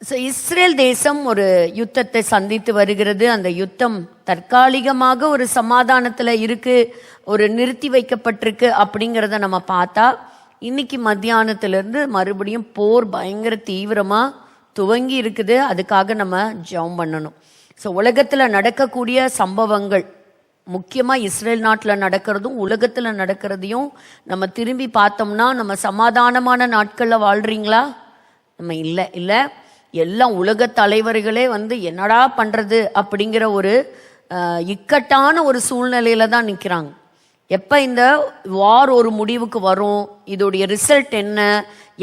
So Israel தேசம் ஒரு யுத்தத்தை சந்தித்து வருகிறது. அந்த யுத்தம் தற்காலிகமாக ஒரு சமாதானத்தில் இருக்கு, ஒரு நிறுத்தி வைக்கப்பட்டிருக்கு அப்படிங்கிறத நம்ம பார்த்தா, இன்னைக்கு மத்தியானத்திலிருந்து மறுபடியும் போர் பயங்கர தீவிரமாக துவங்கி இருக்குது. அதுக்காக நம்ம ஜெபம் பண்ணணும். ஸோ உலகத்தில் நடக்கக்கூடிய சம்பவங்கள், முக்கியமாக இஸ்ரேல் நாட்டில் நடக்கிறதும் உலகத்தில் நடக்கிறதையும் நம்ம திரும்பி பார்த்தோம்னா, நம்ம சமாதானமான நாட்களில் வாழ்கிறீங்களா? நம்ம இல்லை. எல்லாம் உலக தலைவர்களே என்னடா பண்ணுறது அப்படிங்கிற ஒரு இக்கட்டான ஒரு சூழ்நிலையில தான் நிற்கிறாங்க. எப்போ இந்த வார் ஒரு முடிவுக்கு வரும், இதோடைய ரிசல்ட் என்ன,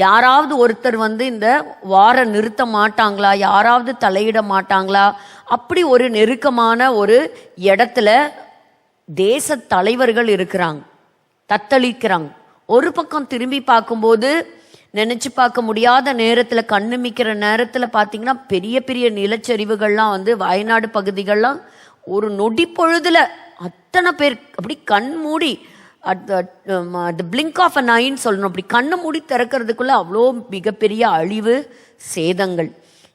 யாராவது ஒருத்தர் இந்த வாரை நிறுத்த மாட்டாங்களா, யாராவது தலையிட மாட்டாங்களா, அப்படி ஒரு நெருக்கமான ஒரு இடத்துல தேச தலைவர்கள் இருக்கிறாங்க, தத்தளிக்கிறாங்க. ஒரு பக்கம் திரும்பி பார்க்கும்போது நினச்சி பார்க்க முடியாத நேரத்தில், கண்ணுமிக்கிற நேரத்தில் பார்த்தீங்கன்னா பெரிய பெரிய நிலச்சரிவுகள்லாம் வயநாடு பகுதிகள்லாம் ஒரு நொடி பொழுதுல அத்தனை பேர் அப்படி கண் மூடி த பிளிங்க் ஆஃப் அன் ஐன்னு சொல்லணும், அப்படி கண்ணை மூடி திறக்கிறதுக்குள்ள அவ்வளோ மிகப்பெரிய அழிவு சேதங்கள்.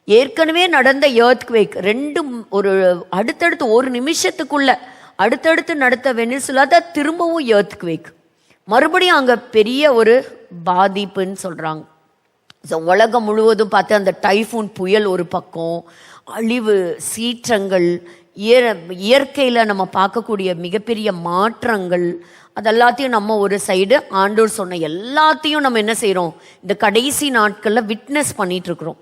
ஏற்கனவே நடந்த எர்த்குவேக் ரெண்டும் ஒரு அடுத்தடுத்து ஒரு நிமிஷத்துக்குள்ள அடுத்தடுத்து நடத்த வெனிசுலா தான் திரும்பவும் எர்த்குவேக், மறுபடியும் அங்கே பெரிய ஒரு பாதிப்புன்னு சொல்கிறாங்க. ஸோ உலகம் முழுவதும் பார்த்து அந்த டைஃபூன் புயல் ஒரு பக்கம், அழிவு சீற்றங்கள், இயற்கையில் நம்ம பார்க்கக்கூடிய மிகப்பெரிய மாற்றங்கள், அதெல்லாத்தையும் நம்ம ஒரு சைடு ஆண்டோர் சொன்ன எல்லாத்தையும் நம்ம என்ன செய்கிறோம், இந்த கடைசி நாட்களில் விட்னஸ் பண்ணிட்டு இருக்கிறோம்.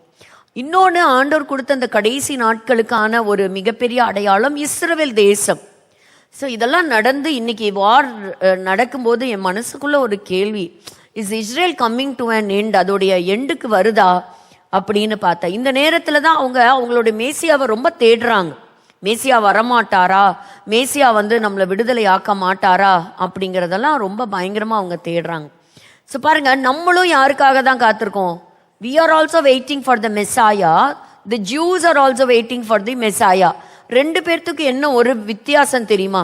இன்னொன்று, ஆண்டோர் கொடுத்த அந்த கடைசி நாட்களுக்கான ஒரு மிகப்பெரிய அடையாளம் இஸ்ரவேல் தேசம். ஸோ இதெல்லாம் நடந்து இன்னைக்கு வார் நடக்கும்போது என் மனசுக்குள்ள ஒரு கேள்வி, is Israel coming to an end, அதோடைய எண்டுக்கு வருதா அப்படின்னு பார்த்தா, இந்த நேரத்தில் தான் அவங்களுடைய மேசியாவை ரொம்ப தேடுறாங்க. மேசியா வரமாட்டாரா, மேசியா நம்மளை விடுதலை ஆக்க மாட்டாரா அப்படிங்கிறதெல்லாம் ரொம்ப பயங்கரமாக அவங்க தேடுறாங்க. ஸோ பாருங்க, நம்மளும் யாருக்காக தான் காத்திருக்கோம்? we are also waiting for the Messiah, the Jews are also waiting for the Messiah. ரெண்டு பேர்த்துக்கு என்ன ஒரு வித்தியாசம் தெரியுமா?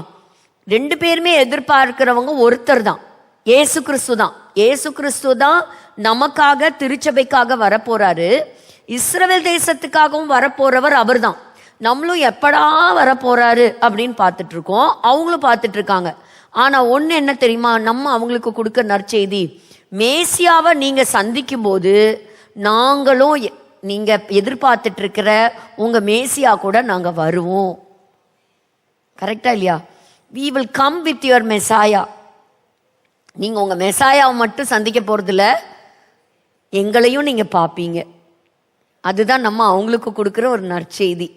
ரெண்டு பேருமே எதிர்பார்க்கிறவங்க ஒருத்தர் தான், ஏசு கிறிஸ்து தான். ஏசு கிறிஸ்து தான் நமக்காக திருச்சபைக்காக வரப்போறாரு, இஸ்ரவேல் தேசத்துக்காகவும் வரப்போறவர் அவர் தான். நம்மளும் எப்படா வரப்போறாரு அப்படின்னு பார்த்துட்டு இருக்கோம், அவங்களும் பார்த்துட்டு இருக்காங்க. ஆனா ஒன்று என்ன தெரியுமா, நம்ம அவங்களுக்கு கொடுக்க நற்செய்தி, மேசியாவை நீங்க சந்திக்கும் போது நாங்களும் நீங்க எதிர்பார்த்துட்டு இருக்கிற உங்க மேசியா கூட நாங்க வருவோம். கரெக்டா இல்லையா? we will come with your Messiah. நீங்க உங்க மெசாயாவை மட்டும் சந்திக்க போறதில்ல, எங்களையும் நீங்க பார்ப்பீங்க. அதுதான் நம்ம அவங்களுக்கு கொடுக்குற ஒரு நற்செய்தி.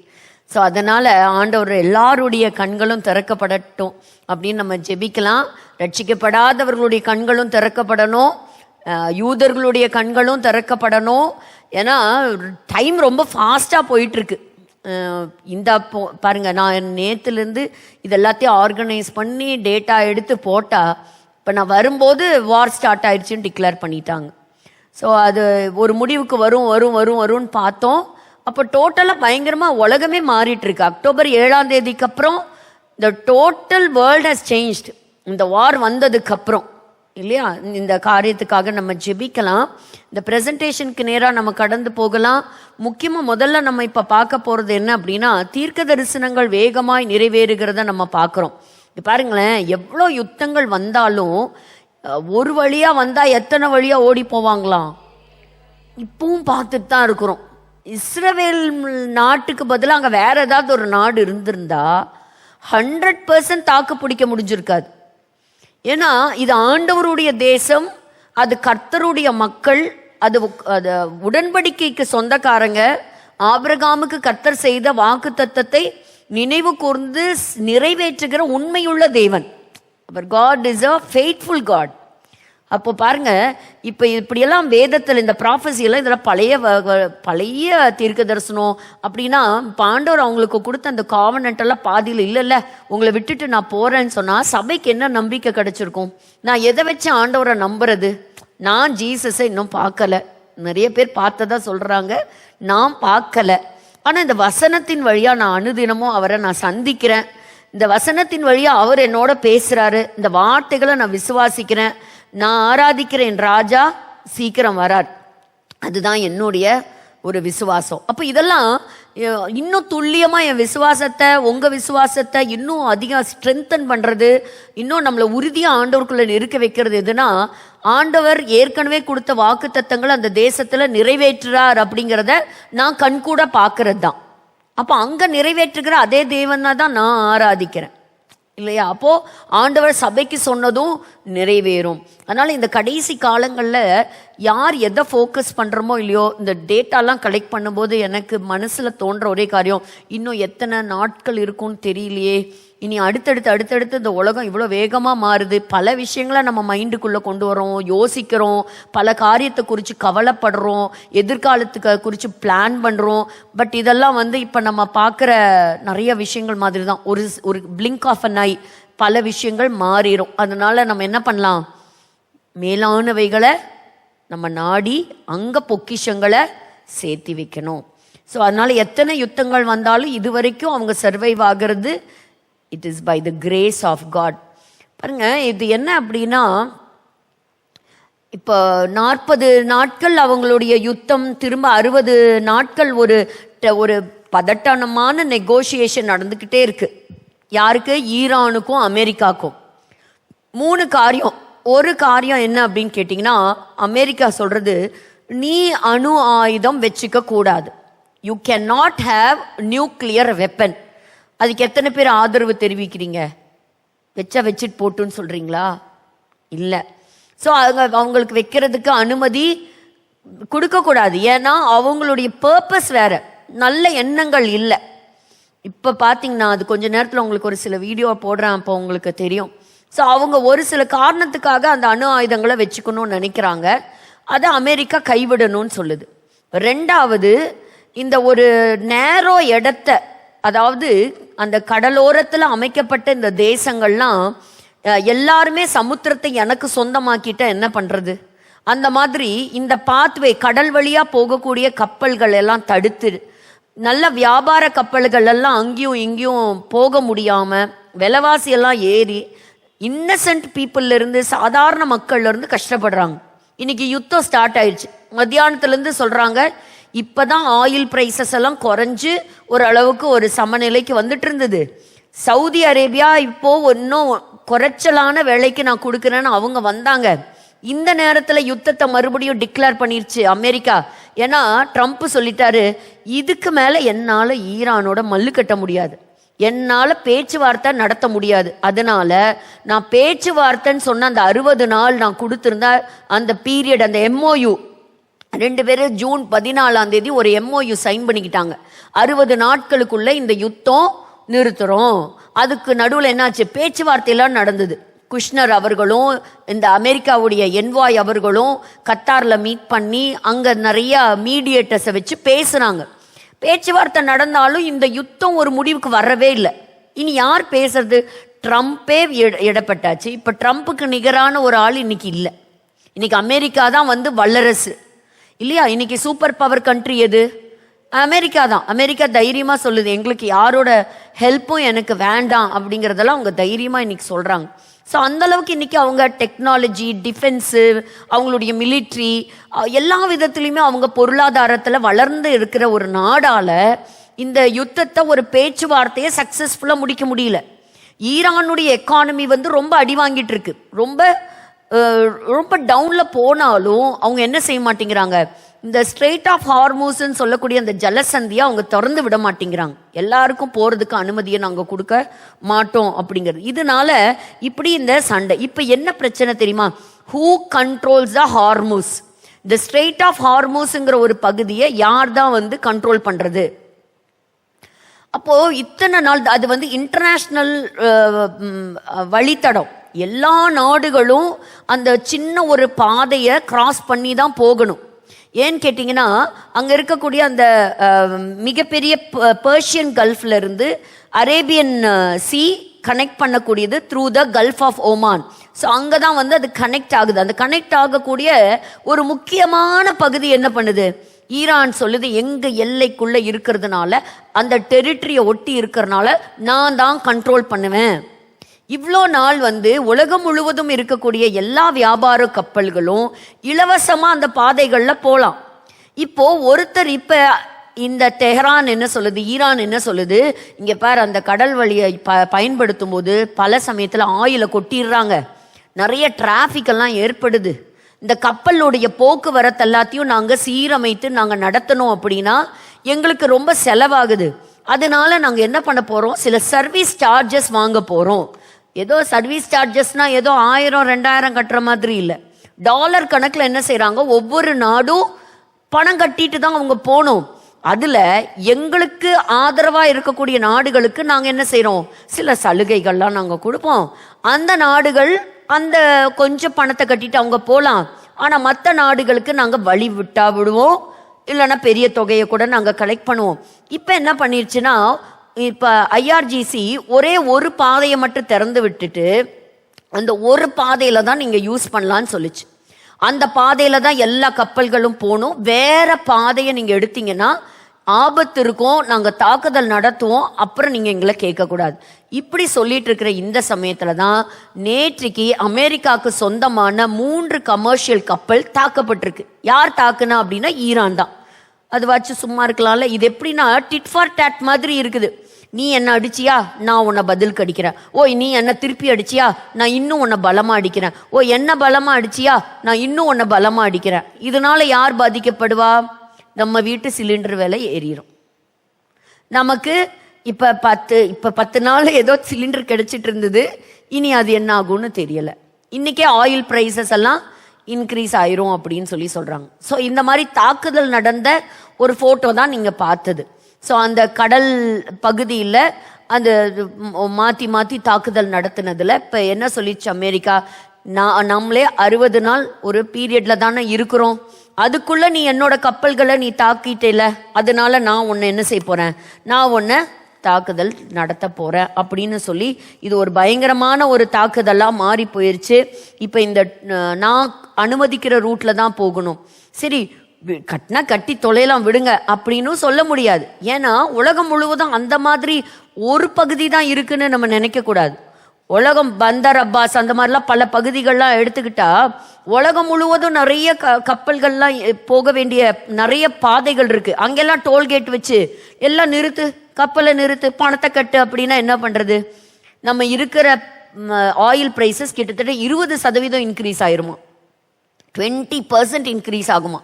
ஸோ அதனால ஆண்டவர் எல்லாருடைய கண்களும் திறக்கப்படட்டும் அப்படின்னு நம்ம ஜெபிக்கலாம். ரட்சிக்கப்படாதவர்களுடைய கண்களும் திறக்கப்படணும், யூதர்களுடைய கண்களும் திறக்கப்படணும். ஏன்னா டைம் ரொம்ப ஃபாஸ்ட்டாக போயிட்டுருக்கு. பாருங்க, நான் நேற்றுலேருந்து இது எல்லாத்தையும் ஆர்கனைஸ் பண்ணி டேட்டா எடுத்து போட்டால், இப்போ நான் வரும்போது வார் ஸ்டார்ட் ஆயிடுச்சுன்னு டிக்ளேர் பண்ணிட்டாங்க. ஸோ அது ஒரு முடிவுக்கு வரும்னு பார்த்தோம். அப்போ டோட்டலாக பயங்கரமாக உலகமே மாறிட்டு இருக்கு. அக்டோபர் 7 அப்புறம் இந்த டோட்டல் வேர்ல்ட் ஹஸ் சேஞ்ச்டு, இந்த வார் வந்ததுக்கப்புறம் இல்லையா? இந்த காரியத்துக்காக நம்ம ஜெபிக்கலாம். இந்த ப்ரெசன்டேஷனுக்கு நேராக நம்ம கடந்து போகலாம். முக்கியமாக முதல்ல நம்ம இப்போ பார்க்க போகிறது என்ன அப்படின்னா, தீர்க்க தரிசனங்கள் வேகமாய் நிறைவேறுகிறத நம்ம பார்க்குறோம். பாருங்களேன், எவ்வளோ யுத்தங்கள் வந்தாலும் ஒரு வழியாக வந்தால் எத்தனை வழியாக ஓடி போவாங்களாம், இப்பவும் பார்த்துட்டு தான் இருக்கிறோம். இஸ்ரவேல் நாட்டுக்கு பதிலாக அங்கே வேற ஏதாவது ஒரு நாடு இருந்திருந்தா 100% தாக்கு பிடிக்க முடிஞ்சிருக்காது. ஏன்னா இது ஆண்டவருடைய தேசம், அது கர்த்தருடைய மக்கள், அது உடன்படிக்கைக்கு சொந்தக்காரங்க. ஆபிரகாமுக்கு கர்த்தர் செய்த வாக்கு தத்தத்தை நினைவு கூர்ந்து நிறைவேற்றுகிற உண்மையுள்ள தேவன் அவர். God is a faithful God. அப்போ பாருங்க, இப்போ இப்படியெல்லாம் வேதத்தில் இந்த ப்ராஃபஸியெல்லாம் இதெல்லாம் பழைய தீர்க்க தரிசனம் அப்படின்னா, ஆண்டவர் அவங்களுக்கு கொடுத்த அந்த காவனண்டெல்லாம் பாதியில் இல்லை உங்களை விட்டுட்டு நான் போறேன்னு சொன்னால் சபைக்கு என்ன நம்பிக்கை கிடைச்சிருக்கும்? நான் எதை வச்சு ஆண்டவரை நம்புறது? நான் ஜீசஸை இன்னும் பார்க்கல. நிறைய பேர் பார்த்ததா சொல்றாங்க, நான் பார்க்கல. ஆனால் இந்த வசனத்தின் வழியாக நான் அனுதினமும் அவரை நான் சந்திக்கிறேன். இந்த வசனத்தின் வழியாக அவர் என்னோட பேசுறாரு. இந்த வார்த்தைகளை நான் விசுவாசிக்கிறேன். நான் ஆராதிக்கிற என் ராஜா சீக்கிரம் வரார். அதுதான் என்னுடைய ஒரு விசுவாசம். அப்போ இதெல்லாம் இன்னும் துல்லியமா என் விசுவாசத்தை, உங்க விசுவாசத்தை இன்னும் அதிகம் ஸ்ட்ரென்தன் பண்றது, இன்னும் நம்மளை உறுதியா ஆண்டவருக்குள்ள இருக்க வைக்கிறது எதுனா, ஆண்டவர் ஏற்கனவே கொடுத்த வாக்கு தத்தங்களை அந்த தேசத்துல நிறைவேற்றுறார் அப்படிங்கிறத நான் கண்கூட பாக்குறது தான். அப்போ அங்க நிறைவேற்றுகிற அதே தேவனை தான் நான் ஆராதிக்கிறேன் இல்லையா? அப்போ ஆண்டவர் சபைக்கு சொன்னதும் நிறைவேறும். அதனால இந்த கடைசி காலங்கள்ல யார் எதை ஃபோக்கஸ் பண்றோமோ இல்லையோ, இந்த டேட்டாலாம் கலெக்ட் பண்ணும்போது எனக்கு மனசுல தோன்ற ஒரே காரியம், இன்னும் எத்தனை நாட்கள் இருக்கும்னு தெரியலையே, இனி அடுத்தடுத்து இந்த உலகம் இவ்வளோ வேகமாக மாறுது, பல விஷயங்களை நம்ம மைண்டுக்குள்ளே கொண்டு வரோம், யோசிக்கிறோம், பல காரியத்தை குறித்து கவலைப்படுறோம், எதிர்காலத்துக்கு குறித்து பிளான் பண்ணுறோம். பட் இதெல்லாம் இப்போ நம்ம பார்க்குற நிறைய விஷயங்கள் மாதிரி தான். ஒரு பிளிங்க் ஆஃப் அன் ஐ பல விஷயங்கள் மாறிடும். அதனால நம்ம என்ன பண்ணலாம், மேலானவைகளை நம்ம நாடி அங்கே பொக்கிஷங்களை சேர்த்தி வைக்கணும். ஸோ அதனால எத்தனை யுத்தங்கள் வந்தாலும் இது வரைக்கும் அவங்க சர்வைவ் ஆகிறது it is by the grace of God. பாருங்க, இது என்ன அப்படின்னா, இப்போ 40 நாட்கள் அவங்களுடைய யுத்தம், திரும்ப 60 நாட்கள் ஒரு பதட்டமான நெகோசியேஷன் நடந்துக்கிட்டே இருக்கு. யாருக்கு? ஈரானுக்கும் அமெரிக்காக்கும். 3 காரியம். ஒரு காரியம் என்ன அப்படின்னு கேட்டிங்கன்னா, அமெரிக்கா சொல்றது, நீ அணு ஆயுதம் வச்சுக்க கூடாது, you can not have nuclear weapon. அதுக்கு எத்தனை பேர் ஆதரவு தெரிவிக்கிறீங்க? வச்சுட்டு போட்டுன்னு சொல்றீங்களா? இல்லை. ஸோ அவங்களுக்கு வைக்கிறதுக்கு அனுமதி கொடுக்கக்கூடாது. ஏன்னா அவங்களுடைய பர்பஸ் வேற, நல்ல எண்ணங்கள் இல்லை. இப்போ பார்த்தீங்கன்னா, அது கொஞ்ச நேரத்தில் உங்களுக்கு ஒரு சில வீடியோ போடுறேன், அப்போ உங்களுக்கு தெரியும். ஸோ அவங்க ஒரு சில காரணத்துக்காக அந்த அணு ஆயுதங்களை வச்சுக்கணும்னு நினைக்கிறாங்க. அதை அமெரிக்கா கைவிடணும்னு சொல்லுது. 2வது, இந்த ஒரு நேரோ இடத்த, அதாவது அந்த கடலோரத்தில் அமைக்கப்பட்ட இந்த தேசங்கள்லாம் எல்லாருமே சமுத்திரத்தை எனக்கு சொந்தமாக்கிட்ட என்ன பண்றது? அந்த மாதிரி இந்த பாத்வே, கடல் வழியா போகக்கூடிய கப்பல்கள் எல்லாம் தடுத்து, நல்ல வியாபார கப்பல்கள் எல்லாம் அங்கேயும் இங்கேயும் போக முடியாம, விலைவாசி எல்லாம் ஏறி இன்னசென்ட் பீப்புள்ல இருந்து, சாதாரண மக்கள்ல இருந்து கஷ்டப்படுறாங்க. இன்னைக்கு யுத்தம் ஸ்டார்ட் ஆயிடுச்சு. மத்தியானத்துல இருந்து சொல்றாங்க, இப்பதான் ஆயில் பிரைசஸ் எல்லாம் குறைஞ்சு ஓரளவுக்கு ஒரு சமநிலைக்கு வந்துட்டு இருந்தது. சவுதி அரேபியா இப்போ இன்னும் குறைச்சலான விலைக்கு நான் கொடுக்குறேன்னு அவங்க வந்தாங்க. இந்த நேரத்துல யுத்தத்தை மறுபடியும் டிக்ளேர் பண்ணிருச்சு அமெரிக்கா. ஏன்னா ட்ரம்ப் சொல்லிட்டாரு, இதுக்கு மேல என்னால ஈரானோட மல்லு கட்ட முடியாது, என்னால பேச்சுவார்த்தை நடத்த முடியாது. அதனால நான் பேச்சுவார்த்தைன்னு சொன்ன அந்த 60 நாள் நான் கொடுத்திருந்தா அந்த பீரியட், அந்த MOU 2 பேரும் ஜூன் 14 ஒரு MOU சைன் பண்ணிக்கிட்டாங்க. 60 நாட்களுக்குள்ள இந்த யுத்தம் நிறுத்துறோம். அதுக்கு நடுவில் என்னாச்சு, பேச்சுவார்த்தையெல்லாம் நடந்தது. குஷ்னர் அவர்களும் இந்த அமெரிக்காவுடைய என்வாய் அவர்களும் கத்தார்ல மீட் பண்ணி அங்க நிறைய மீடியேட்டர்ஸை வச்சு பேசுனாங்க. பேச்சுவார்த்தை நடந்தாலும் இந்த யுத்தம் ஒரு முடிவுக்கு வரவே இல்லை. இனி யார் பேசுறது? ட்ரம்ப்பே இடப்பட்டாச்சு. இப்ப ட்ரம்ப்புக்கு நிகரான ஒரு ஆள் இன்னைக்கு இல்லை. இன்னைக்கு அமெரிக்கா தான் வல்லரசு இல்லையா? இன்னைக்கு சூப்பர் பவர் கண்ட்ரி எது? அமெரிக்கா தான். அமெரிக்கா தைரியமா சொல்லுது, எங்களுக்கு யாரோட ஹெல்ப்பும் எனக்கு வேண்டாம் அப்படிங்கிறதெல்லாம் அவங்க தைரியமா இன்னைக்கு சொல்றாங்க. ஸோ அந்த அளவுக்கு இன்னைக்கு அவங்க டெக்னாலஜி, டிஃபென்ஸு, அவங்களுடைய மிலிட்ரி, எல்லா விதத்துலையுமே அவங்க பொருளாதாரத்தில் வளர்ந்து இருக்கிற ஒரு நாடால இந்த யுத்தத்தை, ஒரு பேச்சுவார்த்தையை சக்சஸ்ஃபுல்லாக முடிக்க முடியல. ஈரானுடைய எக்கானமி ரொம்ப அடி வாங்கிட்டு இருக்கு. ரொம்ப ரொம்ப டவுன்ல போனாலும் அவங்க என்ன செய்ய மாட்டேங்கிறாங்க, இந்த ஸ்ட்ரெயிட் ஆஃப் ஹார்மூஸ்ன்னு சொல்லக்கூடிய அந்த ஜலசந்தியை அவங்க திறந்து விட மாட்டேங்கிறாங்க. எல்லாருக்கும் போறதுக்கு அனுமதியை நாங்கள் கொடுக்க மாட்டோம் அப்படிங்கிறது. இதனால இப்படி இந்த சண்டை. இப்போ என்ன பிரச்சனை தெரியுமா? Who controls the Hormuz? இந்த ஸ்ட்ரெயிட் ஆஃப் ஹார்மூஸ்ங்கிற ஒரு பகுதியை யார் தான் கண்ட்ரோல் பண்றது? அப்போ இத்தனை நாள் அது இன்டர்நேஷ்னல் வழித்தடம். எல்லா நாடுகளும் அந்த சின்ன ஒரு பாதையை கிராஸ் பண்ணி தான் போகணும். ஏன்னு கேட்டிங்கன்னா, அங்கே இருக்கக்கூடிய அந்த மிகப்பெரிய பெர்ஷியன் கல்ஃப்ல இருந்து அரேபியன் சி கனெக்ட் பண்ணக்கூடியது through the gulf of Oman. So அங்கே தான் அது கனெக்ட் ஆகுது. அந்த கனெக்ட் ஆகக்கூடிய ஒரு முக்கியமான பகுதி என்ன பண்ணுது? ஈரான் சொல்லுது, எங்க எல்லைக்குள்ள இருக்கிறதுனால, அந்த டெரிட்டரியை ஒட்டி இருக்கிறதுனால நான் தான் கண்ட்ரோல் பண்ணுவேன். இவ்வளோ நாள் உலகம் முழுவதும் இருக்கக்கூடிய எல்லா வியாபார கப்பல்களும் இலவசமா அந்த பாதைகள்ல போகலாம். இப்போ ஒருத்தர் இப்ப இந்த தெஹ்ரான் என்ன சொல்லுது, ஈரான் என்ன சொல்லுது, இங்க பாரு அந்த கடல் வழியை பயன்படுத்தும் போது பல சமயத்துல ஆயில கொட்டிடுறாங்க, நிறைய டிராபிக் எல்லாம் ஏற்படுது, இந்த கப்பலுடைய போக்குவரத்து எல்லாத்தையும் நாங்க சீரமைத்து நாங்க நடத்தணும் அப்படின்னா எங்களுக்கு ரொம்ப செலவாகுது, அதனால நாங்க என்ன பண்ண போறோம், சில சர்வீஸ் சார்ஜஸ் வாங்க போறோம். ஏதோ சர்வீஸ் சார்ஜஸ்னா ஏதோ 1000-2000 கட்டுற மாதிரி இல்லை, டாலர் கணக்குல என்ன செய்யறாங்க, ஒவ்வொரு நாடும் பணம் கட்டிட்டு தான் அவங்க போகணும். அதுல எங்களுக்கு ஆதரவா இருக்கக்கூடிய நாடுகளுக்கு நாங்க என்ன செய்யறோம், சில சலுகைகள்லாம் நாங்க கொடுப்போம். அந்த நாடுகள் அந்த கொஞ்சம் பணத்தை கட்டிட்டு அவங்க போலாம், ஆனா மற்ற நாடுகளுக்கு நாங்க வழி விட்டா விடுவோம், இல்லைன்னா பெரிய தொகையை கூட நாங்க கலெக்ட் பண்ணுவோம். இப்ப என்ன பண்ணிருச்சுன்னா, இப்ப ஐஆர்ஜிசி ஒரே ஒரு பாதையை மட்டும் திறந்து விட்டுட்டு அந்த ஒரு பாதையில தான் நீங்க யூஸ் பண்ணலான்னு சொல்லிச்சு. அந்த பாதையில தான் எல்லா கப்பல்களும் போகணும், வேற பாதையை நீங்க எடுத்தீங்கன்னா ஆபத்து இருக்கும், நாங்க தாக்குதல் நடத்துவோம், அப்புறம் நீங்க எங்களை கேட்கக்கூடாது. இப்படி சொல்லிட்டு இருக்கிற இந்த சமயத்துல தான் நேற்றைக்கு அமெரிக்காவுக்கு சொந்தமான 3 கமர்ஷியல் கப்பல் தாக்கப்பட்டிருக்கு. யார் தாக்குனா அப்படின்னா ஈரான் தான். அது வச்சு சும்மா இருக்கலாம்ல. இது எப்படின்னா டிட் ஃபார் டேட் மாதிரி இருக்குது. நீ என்ன அடிச்சியா, நான் உன்னை பதில் கடிக்கிறேன். ஓ நீ என்ன திருப்பி அடிச்சியா, நான் இன்னும் உன்னை பலமா அடிக்கிறேன். ஓ என்ன பலமா அடிச்சியா, நான் இன்னும் உன்னை பலமா அடிக்கிறேன். இதனால யார் பாதிக்கப்படுவா, நம்ம வீட்டு சிலிண்டர் விலை ஏறிடும். நமக்கு இப்ப 10 நாள் ஏதோ சிலிண்டர் கிடைச்சிட்டு இருந்தது, இனி அது என்ன ஆகும்னு தெரியல. இன்னைக்கே ஆயில் பிரைசஸ் எல்லாம் இன்க்ரீஸ் ஆயிரும் அப்படின்னு சொல்றாங்க. ஸோ இந்த மாதிரி தாக்குதல் நடந்த ஒரு போட்டோ தான் நீங்க பார்த்தது. ஸோ அந்த கடல் பகுதியில் அந்த மாற்றி மாற்றி தாக்குதல் நடத்தினதுல இப்போ என்ன சொல்லிச்சு அமெரிக்கா, நம்மளே 60 நாள் ஒரு பீரியட்ல தானே இருக்கிறோம், அதுக்குள்ள நீ என்னோட கப்பல்களை நீ தாக்கிட்டேல, அதனால நான் உன்னை என்ன செய்ய போறேன், நான் உன்னை தாக்குதல் நடத்த போறேன் அப்படின்னு சொல்லி இது ஒரு பயங்கரமான ஒரு தாக்குதலா மாறி போயிருச்சு. இப்போ இந்த நான் அனுமதிக்கிற ரூட்ல தான் போகணும், சரி கட்டினா கட்டி தொலைலாம் விடுங்க அப்படின்னு சொல்ல முடியாது. ஏன்னா உலகம் முழுவதும் அந்த மாதிரி ஒரு பகுதி தான் இருக்குன்னு நம்ம நினைக்க கூடாது. உலகம் பந்தர் அப்பாஸ் அந்த மாதிரிலாம் பல பகுதிகள்லாம் எடுத்துக்கிட்டா உலகம் முழுவதும் நிறைய கப்பல்கள்லாம் போக வேண்டிய நிறைய பாதைகள் இருக்கு. அங்கெல்லாம் டோல்கேட் வச்சு எல்லாம் நிறுத்து, கப்பலை நிறுத்து, பணத்தை கட்டு அப்படின்னா என்ன பண்றது? நம்ம இருக்கிற ஆயில் பிரைசஸ் கிட்டத்தட்ட 20% இன்க்ரீஸ் ஆயிருமா, 20% இன்க்ரீஸ் ஆகுமா.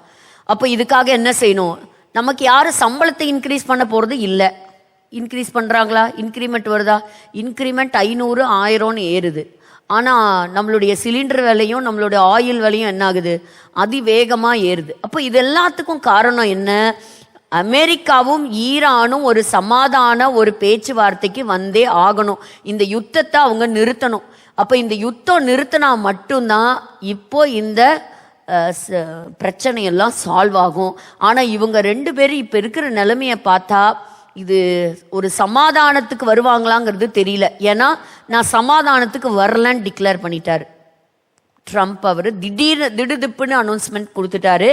அப்போ இதுக்காக என்ன செய்யணும், நமக்கு யாரும் சம்பளத்தை இன்க்ரீஸ் பண்ண போறது இல்லை. இன்க்ரீஸ் பண்றாங்களா, இன்க்ரிமெண்ட் வருதா, இன்க்ரிமெண்ட் 500 1000 ஏறுது. ஆனா நம்மளுடைய சிலிண்டர் விலையும் நம்மளுடைய ஆயில் விலையும் என்ன ஆகுது, அதிவேகமா ஏறுது. அப்போ இது எல்லாத்துக்கும் காரணம் என்ன, அமெரிக்காவும் ஈரானும் ஒரு சமாதான ஒரு பேச்சுவார்த்தைக்கு வந்தே ஆகணும். இந்த யுத்தத்தை அவங்க நிறுத்தணும். அப்ப இந்த யுத்தம் நிறுத்தினா மட்டும்தான் இப்போ இந்த பிரச்சனையெல்லாம் சால்வ் ஆகும். ஆனா இவங்க 2 பேரும் இப்ப இருக்கிற நிலைமையை பார்த்தா இது ஒரு சமாதானத்துக்கு வருவாங்களாங்கிறது தெரியல. ஏன்னா நான் சமாதானத்துக்கு வரலன்னு டிக்ளேர் பண்ணிட்டாரு ட்ரம்ப். அவர் திடுதிப்புன்னு அனௌன்ஸ்மெண்ட் கொடுத்துட்டாரு.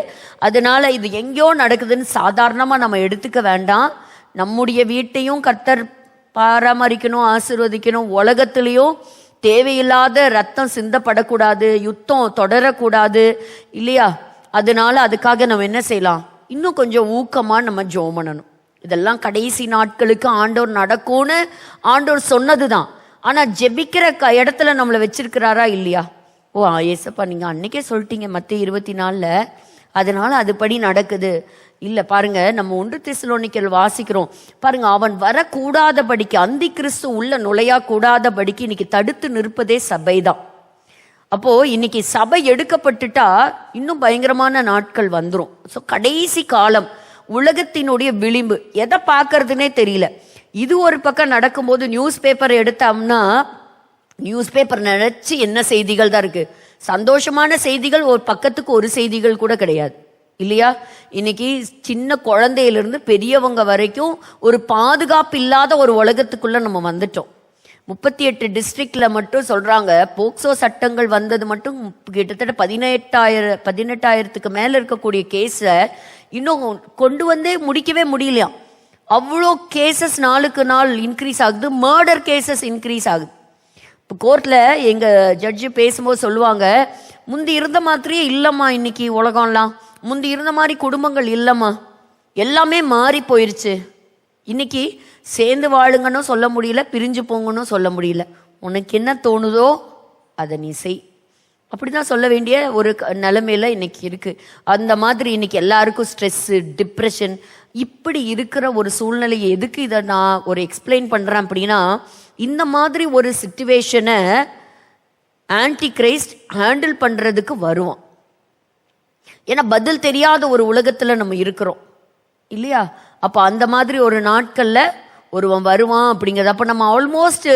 அதனால இது எங்கேயோ நடக்குதுன்னு சாதாரணமா நம்ம எடுத்துக்க வேண்டாம். நம்முடைய வீட்டையும் கர்த்தர் பராமரிக்கணும், ஆசீர்வதிக்கணும். உலகத்திலையும் தேவையில்லாத ரத்தம் சிந்தப்படக்கூடாது, யுத்தம் தொடரக்கூடாது இல்லையா? அதனால அதுக்காக நம்ம என்ன செய்யலாம், இன்னும் கொஞ்சம் ஊக்கமா நம்ம ஜெபம் பண்ணணும். இதெல்லாம் கடைசி நாட்களுக்கு ஆண்டவர் நடக்கும்னு ஆண்டவர் சொன்னதுதான். ஆனா ஜெபிக்கிற இடத்துல நம்மளை வச்சிருக்கிறாரா இல்லையா? ஓ ஏசப்பா நீங்க அன்னைக்கே சொல்லிட்டீங்க மத்தேயு 24, அதனால அதுபடி நடக்குது. இல்ல பாருங்க, நம்ம 1 தெசலோனிக்கர் வாசிக்கிறோம் பாருங்க, அவன் வரக்கூடாதபடிக்கு, அந்தி கிறிஸ்து உள்ள நுழையா கூடாதபடிக்கு இன்னைக்கு தடுத்து நிற்பதே சபைதான். அப்போ இன்னைக்கு சபை எடுக்கப்பட்டுட்டா இன்னும் பயங்கரமான நாட்கள் வந்துடும். ஸோ கடைசி காலம், உலகத்தினுடைய விளிம்பு, எதை பார்க்கறதுனே தெரியல. இது ஒரு பக்கம் நடக்கும்போது நியூஸ் பேப்பர் எடுத்தோம்னா நியூஸ் பேப்பர் நினைச்சு என்ன செய்திகள் தான் இருக்கு. சந்தோஷமான செய்திகள் ஒரு பக்கத்துக்கு ஒரு செய்திகள் கூட கிடையாது இல்லையா? இன்னைக்கு சின்ன குழந்தையிலிருந்து பெரியவங்க வரைக்கும் ஒரு பாதுகாப்பு இல்லாத ஒரு உலகத்துக்குள்ள நம்ம வந்துட்டோம். 38 டிஸ்ட்ரிக்ட்ல மட்டும் சொல்றாங்க போக்சோ சட்டங்கள் வந்தது மட்டும் கிட்டத்தட்ட 18,000க்கு மேல இருக்கக்கூடிய கேஸ இன்னும் கொண்டு வந்தே முடிக்கவே முடியலையா. அவ்வளோ கேசஸ் நாளுக்கு நாள் இன்க்ரீஸ் ஆகுது. மர்டர் கேசஸ் இன்க்ரீஸ் ஆகுது. இப்போ கோர்ட்ல எங்க ஜட்ஜு பேசும்போது சொல்லுவாங்க, முந்தி இருந்த மாதிரியே இல்லம்மா இன்னைக்கு உலகம்லாம், முந்தி இருந்த மாதிரி குடும்பங்கள் இல்லைம்மா, எல்லாமே மாறி போயிருச்சு. இன்னைக்கு சேர்ந்து வாழுங்கன்னு சொல்ல முடியல, பிரிஞ்சு போங்கன்னு சொல்ல முடியல. உனக்கு என்ன தோணுதோ அதை நீ செய், அப்படிதான் சொல்ல வேண்டிய ஒரு நிலைமையில இன்னைக்கு இருக்கு. அந்த மாதிரி இன்னைக்கு எல்லாருக்கும் ஸ்ட்ரெஸ்ஸு, டிப்ரெஷன், இப்படி இருக்கிற ஒரு சூழ்நிலையை எதுக்கு இதை நான் ஒரு எக்ஸ்பிளைன் பண்றேன் அப்படின்னா, இந்த மாதிரி ஒரு சிச்சுவேஷனை ஆன்டி கிரைஸ்ட் ஹேண்டில் பண்றதுக்கு வருவான். ஏன்னா பதில் தெரியாத ஒரு உலகத்துல நம்ம இருக்கிறோம் இல்லையா? அப்ப அந்த மாதிரி ஒரு நாட்கள்ல ஒருவன் வருவான் அப்படிங்கிறது. அப்ப நம்ம almost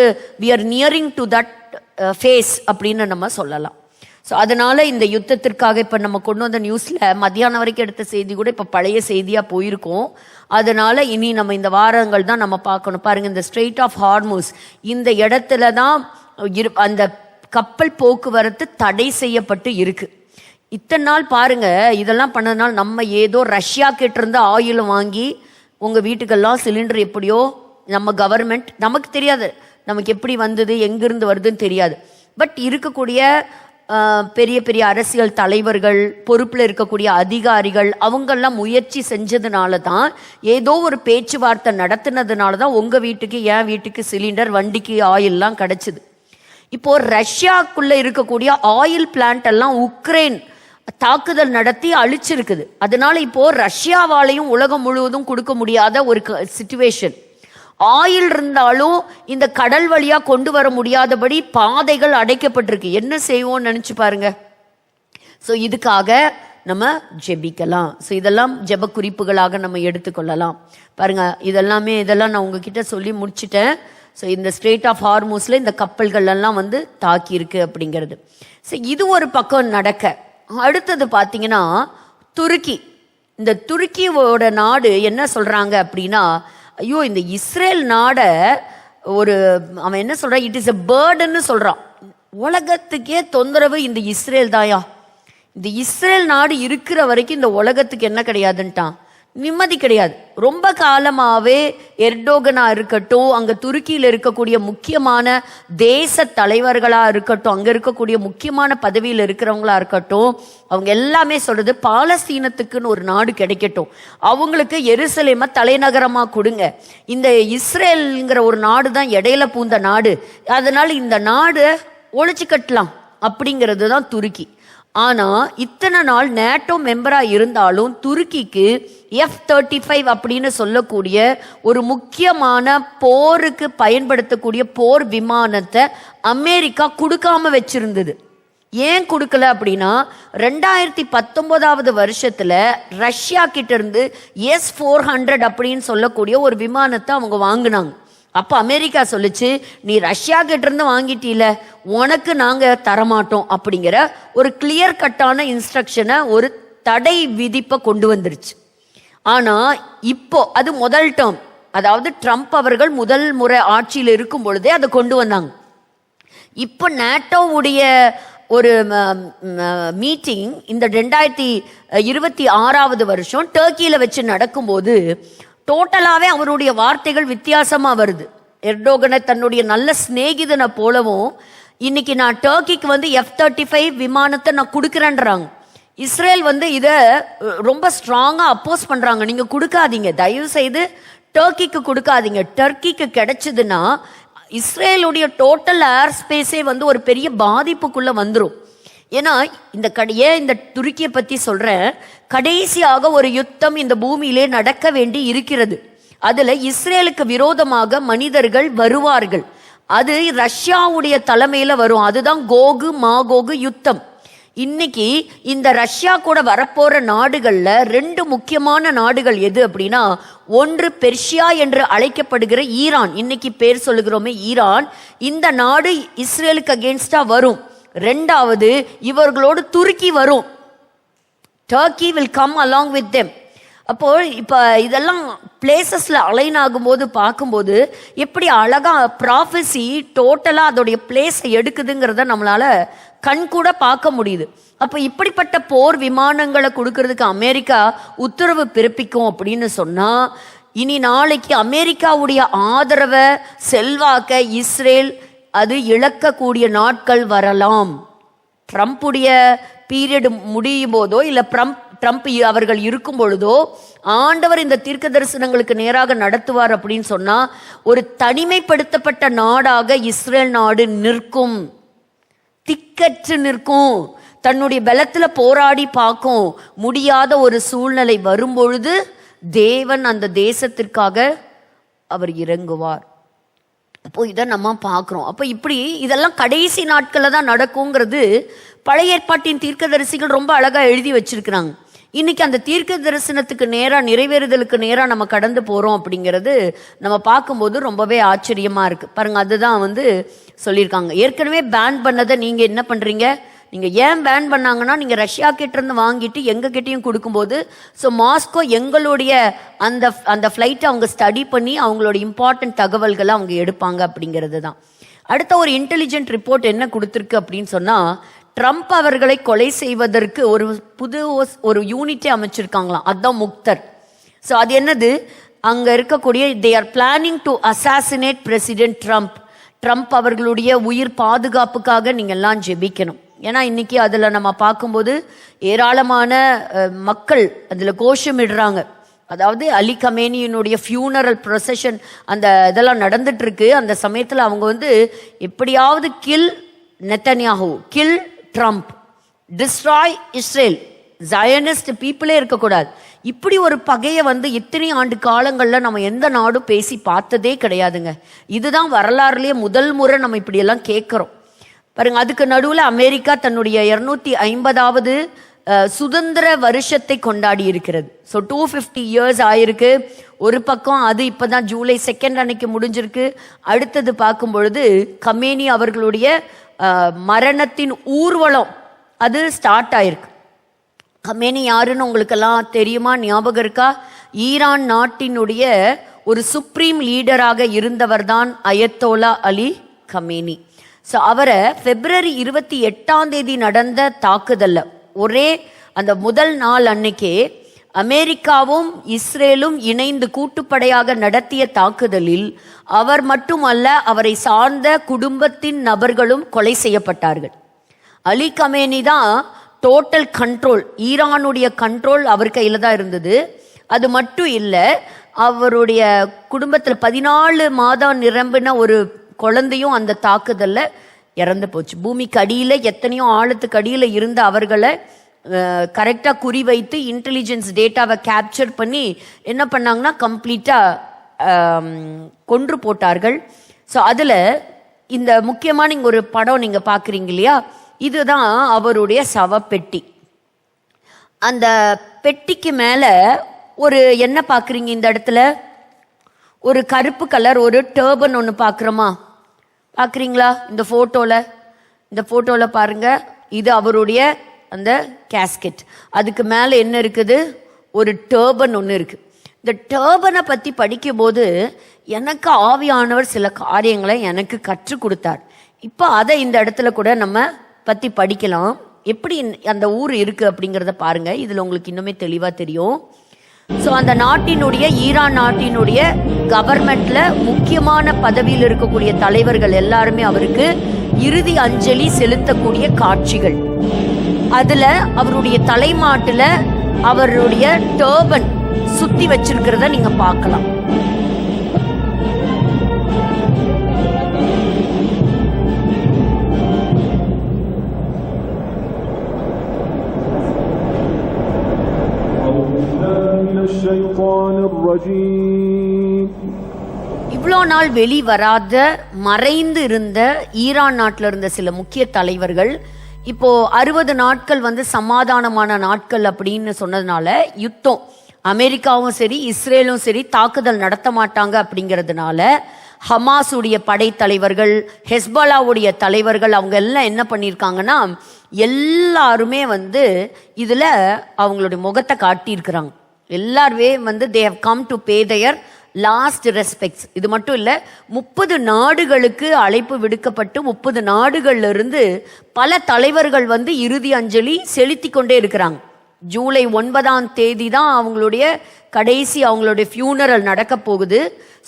we are nearing to that phase அப்படின்னு நம்ம சொல்லலாம். ஸோ அதனால இந்த யுத்தத்திற்காக இப்போ நம்ம கொண்டு வந்த நியூஸ்ல மத்தியானம் வரைக்கும் எடுத்த செய்தி கூட இப்போ பழைய செய்தியா போயிருக்கோம். அதனால இனி நம்ம இந்த வாரங்கள் தான் நம்ம பார்க்கணும். பாருங்க, இந்த ஸ்ட்ரெயிட் ஆஃப் ஹார்மூஸ் இந்த இடத்துல தான் அந்த கப்பல் போக்குவரத்து தடை செய்யப்பட்டு இருக்கு. இத்தனை நாள் பாருங்க, இதெல்லாம் பண்ணதுனால நம்ம ஏதோ ரஷ்யா கிட்ட இருந்து ஆயில் வாங்கி உங்க வீட்டுக்கெல்லாம் சிலிண்டர் எப்படியோ நம்ம கவர்மெண்ட், நமக்கு தெரியாது நமக்கு எப்படி வந்தது, எங்கிருந்து வருதுன்னு தெரியாது. பட் இருக்கக்கூடிய பெரிய பெரிய அரசியல் தலைவர்கள், பொறுப்பில் இருக்கக்கூடிய அதிகாரிகள், அவங்கெல்லாம் முயற்சி செஞ்சதுனால தான், ஏதோ ஒரு பேச்சுவார்த்தை நடத்தினதுனால தான் உங்க வீட்டுக்கு என் வீட்டுக்கு சிலிண்டர், வண்டிக்கு ஆயில்லாம் கிடைச்சிது. இப்போ ரஷ்யாக்குள்ள இருக்கக்கூடிய ஆயில் பிளான்ட் எல்லாம் உக்ரைன் தாக்குதல் நடத்தி அழிச்சிருக்குது. அதனால இப்போ ரஷ்யாவாலையும் உலகம் முழுவதும் கொடுக்க முடியாத ஒரு சிச்சுவேஷன். ஆயில் இருந்தாலும் இந்த கடல் வழியா கொண்டு வர முடியாதபடி பாதைகள் அடைக்கப்பட்டிருக்கு. என்ன செய்வோம்னு நினைச்சு பாருங்க. ஸோ இதுக்காக நம்ம ஜெபிக்கலாம். ஸோ இதெல்லாம் ஜெப குறிப்புகளாக நம்ம எடுத்துக்கொள்ளலாம். பாருங்க, இதெல்லாம் நான் உங்ககிட்ட சொல்லி முடிச்சிட்டேன். ஸோ இந்த ஸ்ட்ரெயிட் ஆஃப் ஹார்மூஸ்ல இந்த கப்பல்கள் எல்லாம் வந்து தாக்கி இருக்கு அப்படிங்கிறது. ஸோ இது ஒரு பக்கம் நடக்க, அடுத்தது பார்த்தீங்கன்னா துருக்கி. இந்த துருக்கியோட நாடு என்ன சொல்றாங்க அப்படின்னா, ஐயோ இந்த இஸ்ரேல் நாடை அவன் என்ன சொல்றான், இட் இஸ் எ பேர்டுன்னு சொல்றான். உலகத்துக்கே தொந்தரவு இந்த இஸ்ரேல் தாயா. இந்த இஸ்ரேல் நாடு இருக்கிற வரைக்கும் இந்த உலகத்துக்கு என்ன கிடையாதுன்ட்டான், நிம்மதி கிடையாது. ரொம்ப காலமாவே எர்டோகனா இருக்கட்டும், அங்க துருக்கியில் இருக்கக்கூடிய முக்கியமான தேச தலைவர்களா இருக்கட்டும், அங்க இருக்கக்கூடிய முக்கியமான பதவியில் இருக்கிறவங்களா இருக்கட்டும், அவங்க எல்லாமே சொல்றது பாலஸ்தீனத்துக்குன்னு ஒரு நாடு கிடைக்கட்டும், அவங்களுக்கு எருசலேமை தலைநகரமா கொடுங்க, இந்த இஸ்ரேல்ங்கிற ஒரு நாடு தான் இடையில பூந்த நாடு, அதனால இந்த நாடு ஒழிச்சு கட்டலாம் அப்படிங்கிறது தான் துருக்கி. ஆனா இத்தனை நாள் நேட்டோ மெம்பரா இருந்தாலும் துருக்கிக்கு F-35 அப்படின்னு சொல்லக்கூடிய ஒரு முக்கியமான போருக்கு பயன்படுத்தக்கூடிய போர் விமானத்தை அமெரிக்கா கொடுக்காம வச்சிருந்தது. ஏன் கொடுக்கல அப்படின்னா, 2019 வருஷத்துல ரஷ்யா கிட்ட இருந்து S-400 அப்படின்னு சொல்லக்கூடிய ஒரு விமானத்தை அவங்க வாங்கினாங்க. அப்ப அமெரிக்கா சொல்லுச்சு, நீ ரஷ்யா கிட்ட இருந்து வாங்கிட்டீல, உனக்கு நாங்க தரமாட்டோம் அப்படிங்கிற ஒரு கிளியர் கட்டான இன்ஸ்ட்ரக்ஷனை, ஒரு தடை விதிப்பை கொண்டு வந்துருச்சு. ஆனா இப்போ அது முதல் டேர்ம், அதாவது ட்ரம்ப் அவர்கள் முதல் முறை ஆட்சியில் இருக்கும் பொழுதே அதை கொண்டு வந்தாங்க. இப்போ நேட்டோவுடைய ஒரு மீட்டிங் இந்த 2026 வருஷம் டர்க்கியில வச்சு நடக்கும்போது டோட்டலாவே அவருடைய வார்த்தைகள் வித்தியாசமா வருது. எர்டோகனை தன்னுடைய நல்ல சிநேகிதனை போலவும், இன்னைக்கு நான் டர்க்கிக்கு வந்து F-35 விமானத்தை நான் கொடுக்குறேன்றாங்க. இஸ்ரேல் வந்து இதை ரொம்ப ஸ்ட்ராங்கா அப்போஸ் பண்றாங்க. நீங்க கொடுக்காதீங்க, தயவு செய்து டர்க்கிக்கு கொடுக்காதீங்க. டர்க்கிக்கு கிடைச்சதுன்னா இஸ்ரேலுடைய டோட்டல் ஏர் ஸ்பேஸே வந்து ஒரு பெரிய பாதிப்புக்குள்ள வந்துடும். ஏன்னா இந்த துருக்கியை பத்தி சொல்றேன், கடைசியாக ஒரு யுத்தம் இந்த பூமியிலே நடக்க வேண்டி இருக்கிறது. அதுல இஸ்ரேலுக்கு விரோதமாக மனிதர்கள் வருவார்கள். அது ரஷ்யாவுடைய தலைமையில வரும். அதுதான் கோகு மாகோகு யுத்தம். இன்னைக்கு இந்த ரஷ்யா கூட வரப்போற நாடுகள்ல 2 முக்கியமான நாடுகள் எது அப்படின்னா, ஒன்று பெர்ஷியா என்று அழைக்கப்படுகிற ஈரான், இன்னைக்கு பேர் சொல்லுகிறோமே ஈரான், இந்த நாடு இஸ்ரேலுக்கு அகேன்ஸ்டா வரும். 2வது இவர்களோடு துருக்கி வரும். Turkey will come along with them. அப்போ இப்ப இதெல்லாம் பிளேசஸ்ல அலைன் ஆகும்போது பார்க்கும்போது எப்படி அழகா ப்ராஃபஸி டோட்டலா அதோடைய பிளேஸை எடுக்குதுங்கிறத நம்மளால கண் கூட பார்க்க முடியுது. அப்ப இப்படிப்பட்ட போர் விமானங்களை கொடுக்கறதுக்கு அமெரிக்கா உத்தரவு பிறப்பிக்கும் அப்படின்னு சொன்னா, இனி நாளைக்கு அமெரிக்காவுடைய ஆதரவை, செல்வாக்க இஸ்ரேல் அது இழக்கக்கூடிய நாட்கள் வரலாம். ட்ரம்ப்புடைய பீரியட் முடியும் போதோ இல்ல ட்ரம்ப் அவர்கள் இருக்கும் பொழுதோ ஆண்டவர் இந்த தீர்க்க தரிசனங்களுக்கு நேராக நடத்துவார் அப்படின்னு சொன்னா ஒரு தனிமைப்படுத்தப்பட்ட நாடாக இஸ்ரேல் நாடு நிற்கும், திக்கற்று நிற்கும், தன்னுடைய பலத்துல போராடி பார்க்கும் முடியாத ஒரு சூழ்நிலை வரும்பொழுது தேவன் அந்த தேசத்திற்காக அவர் இறங்குவார். அப்போ இதை நம்ம பார்க்குறோம். அப்போ இப்படி இதெல்லாம் கடைசி நாட்களில் தான் நடக்குங்கிறது பழைய ஏற்பாட்டின் தீர்க்கதரிசிகள் ரொம்ப அழகாக எழுதி வச்சிருக்கிறாங்க. இன்னைக்கு அந்த தீர்க்க தரிசனத்துக்கு நேராக நிறைவேறுதலுக்கு நேராக நம்ம கடந்து போகிறோம் அப்படிங்கிறது நம்ம பார்க்கும்போது ரொம்பவே ஆச்சரியமாக இருக்குது. பாருங்கள், அதுதான் சொல்லியிருக்காங்க. ஏற்கனவே பேன் பண்ணதை நீங்கள் என்ன பண்ணுறீங்க? நீங்கள் ஏன் பேன் பண்ணாங்கன்னா, நீங்கள் ரஷ்யா கிட்டேருந்து வாங்கிட்டு எங்கள் கிட்டேயும் கொடுக்கும்போது ஸோ மாஸ்கோ எங்களுடைய அந்த ஃப்ளைட்டை அவங்க ஸ்டடி பண்ணி அவங்களோட இம்பார்ட்டன்ட் தகவல்களை அவங்க எடுப்பாங்க அப்படிங்கிறது தான். அடுத்த ஒரு இன்டெலிஜென்ட் ரிப்போர்ட் என்ன கொடுத்துருக்கு அப்படின்னு சொன்னால், ட்ரம்ப் அவர்களை கொலை செய்வதற்கு ஒரு யூனிட்டே அமைச்சிருக்காங்களாம். அதுதான் முக்தர். ஸோ அது என்னது, அங்கே இருக்கக்கூடிய they are planning to assassinate president Trump அவர்களுடைய உயிர் பாதுகாப்புக்காக நீங்கள் எல்லாம் ஜெபிக்கணும். ஏன்னா இன்னைக்கு அதில் நம்ம பார்க்கும்போது ஏராளமான மக்கள் அதில் கோஷமிடுறாங்க. அதாவது அலி கமேனியினுடைய ஃபியூனரல் ப்ரொசஷன் அந்த இதெல்லாம் நடந்துட்டு இருக்கு. அந்த சமயத்தில் அவங்க எப்படியாவது kill Netanyahu, kill Trump, destroy Israel, Zionist பீப்புளே இருக்கக்கூடாது. இப்படி ஒரு பகையை இத்தனை ஆண்டு காலங்களில் நம்ம எந்த நாடும் பேசி பார்த்ததே கிடையாதுங்க. இதுதான் வரலாறுலேயே முதல் முறை நம்ம இப்படியெல்லாம் கேட்குறோம். பாருங்க, அதுக்கு நடுவில் அமெரிக்கா தன்னுடைய 250வது சுதந்திர வருஷத்தை கொண்டாடி இருக்கிறது. ஸோ 250 years ஆயிருக்கு. ஒரு பக்கம் அது இப்போதான் ஜூலை 2 அன்னைக்கு முடிஞ்சிருக்கு. அடுத்தது பார்க்கும் பொழுது கமேனி அவர்களுடைய மரணத்தின் ஊர்வலம் அது ஸ்டார்ட் ஆயிருக்கு. கமேனி யாருன்னு உங்களுக்கெல்லாம் தெரியுமா, ஞாபகம் இருக்கா? ஈரான் நாட்டினுடைய ஒரு சுப்ரீம் லீடராக இருந்தவர் தான் அயத்தோலா அலி கமேனி. ஸோ அவரை February 28 நடந்த தாக்குதல்ல ஒரே அந்த முதல் நாள் அன்னைக்கே அமெரிக்காவும் இஸ்ரேலும் இணைந்து கூட்டுப்படையாக நடத்திய தாக்குதலில் அவர் மட்டுமல்ல, அவரை சார்ந்த குடும்பத்தின் நபர்களும் கொலை செய்யப்பட்டார்கள். அலி கமேனி தான் டோட்டல் கண்ட்ரோல், ஈரானுடைய கண்ட்ரோல் அவர் கையில் தான் இருந்தது. அது மட்டும் இல்லை, அவருடைய குடும்பத்தில் 14 மாதம் நிரம்பின ஒரு குழந்தையும் அந்த தாக்குதல்ல இறந்து போச்சு. பூமிக்கு அடியில் எத்தனையோ ஆழத்துக்கு அடியில் இருந்த அவர்களை கரெக்டாக குறிவைத்து இன்டெலிஜென்ஸ் டேட்டாவை கேப்சர் பண்ணி என்ன பண்ணாங்கன்னா கம்ப்ளீட்டாக கொன்று போட்டார்கள். ஸோ அதில் இந்த முக்கியமான ஒரு படம் நீங்கள் பார்க்குறீங்க இல்லையா, இதுதான் அவருடைய சவப்பெட்டி. அந்த பெட்டிக்கு மேலே ஒரு என்ன பார்க்குறீங்க, இந்த இடத்துல ஒரு கருப்பு கலர் ஒரு டர்பன் ஒன்று பார்க்குறோமா, பார்க்குறீங்களா? இந்த ஃபோட்டோவில் பாருங்க, இது அவருடைய அந்த கேஸ்கெட். அதுக்கு மேலே என்ன இருக்குது, ஒரு டர்பன் ஒன்று இருக்குது. இந்த டர்பனை பற்றி படிக்கும்போது எனக்கு ஆவியானவர் சில காரியங்களை எனக்கு கற்றுக் கொடுத்தார். இப்போ அதை இந்த இடத்துல கூட நம்ம பற்றி படிக்கலாம். எப்படி அந்த ஊர் இருக்குது அப்படிங்கிறத பாருங்கள், இதில் உங்களுக்கு இன்னுமே தெளிவாக தெரியும். ஸோ அந்த நாட்டினுடைய ஈரான் நாட்டினுடைய கவர்மெண்ட்ல முக்கியமான பதவியில் இருக்கக்கூடிய தலைவர்கள் எல்லாருமே அவருக்கு இறுதி அஞ்சலி செலுத்தக்கூடிய காட்சிகள். அதுல அவருடைய தலைமாட்டுல அவருடைய டர்பன் சுத்தி வச்சிருக்கிறத நீங்க பார்க்கலாம். இவ்வளோ நாள் வெளிவராத மறைந்து இருந்த ஈரான் நாட்டில் இருந்த சில முக்கிய தலைவர்கள் இப்போ 60 நாட்கள் சமாதானமான நாட்கள் அப்படின்னு சொன்னதுனால யுத்தம், அமெரிக்காவும் சரி இஸ்ரேலும் சரி தாக்குதல் நடத்த மாட்டாங்க அப்படிங்கிறதுனால ஹமாஸுடைய படைத்தலைவர்கள், ஹெஸ்பலாவுடைய தலைவர்கள் அவங்க எல்லாம் என்ன பண்ணியிருக்காங்கன்னா எல்லாருமே இதில் அவங்களுடைய முகத்தை காட்டியிருக்கிறாங்க. எல்லாருமே they have come to pay their last respects. இது மட்டும் இல்லை, 30 நாடுகளுக்கு அழைப்பு விடுக்கப்பட்டு 30 நாடுகள்ல இருந்து பல தலைவர்கள் இறுதி அஞ்சலி செலுத்தி கொண்டே இருக்கிறாங்க. ஜூலை 9 தான் அவங்களுடைய கடைசி அவங்களுடைய ஃபியூனரல் நடக்க போகுது.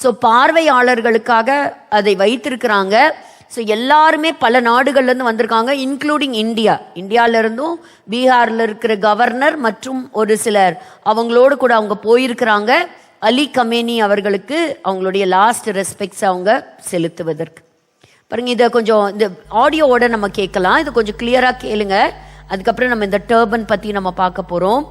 ஸோ பார்வையாளர்களுக்காக அதை வைத்திருக்கிறாங்க. ஸோ எல்லாருமே பல நாடுகள்லேருந்து வந்திருக்காங்க, இன்க்ளூடிங் இந்தியாவிலேருந்தும் பீகாரில் இருக்கிற கவர்னர் மற்றும் ஒரு சிலர் அவங்களோடு கூட அவங்க போயிருக்கிறாங்க அலி கமேனி அவர்களுக்கு அவங்களுடைய லாஸ்ட் ரெஸ்பெக்ட்ஸ் அவங்க செலுத்துவதற்கு. பாருங்க, இதை கொஞ்சம் இந்த ஆடியோவோட நம்ம கேட்கலாம், இது கொஞ்சம் கிளியராக கேளுங்க. அதுக்கப்புறம் நம்ம இந்த டர்பன் பற்றி நம்ம பார்க்க போகிறோம்.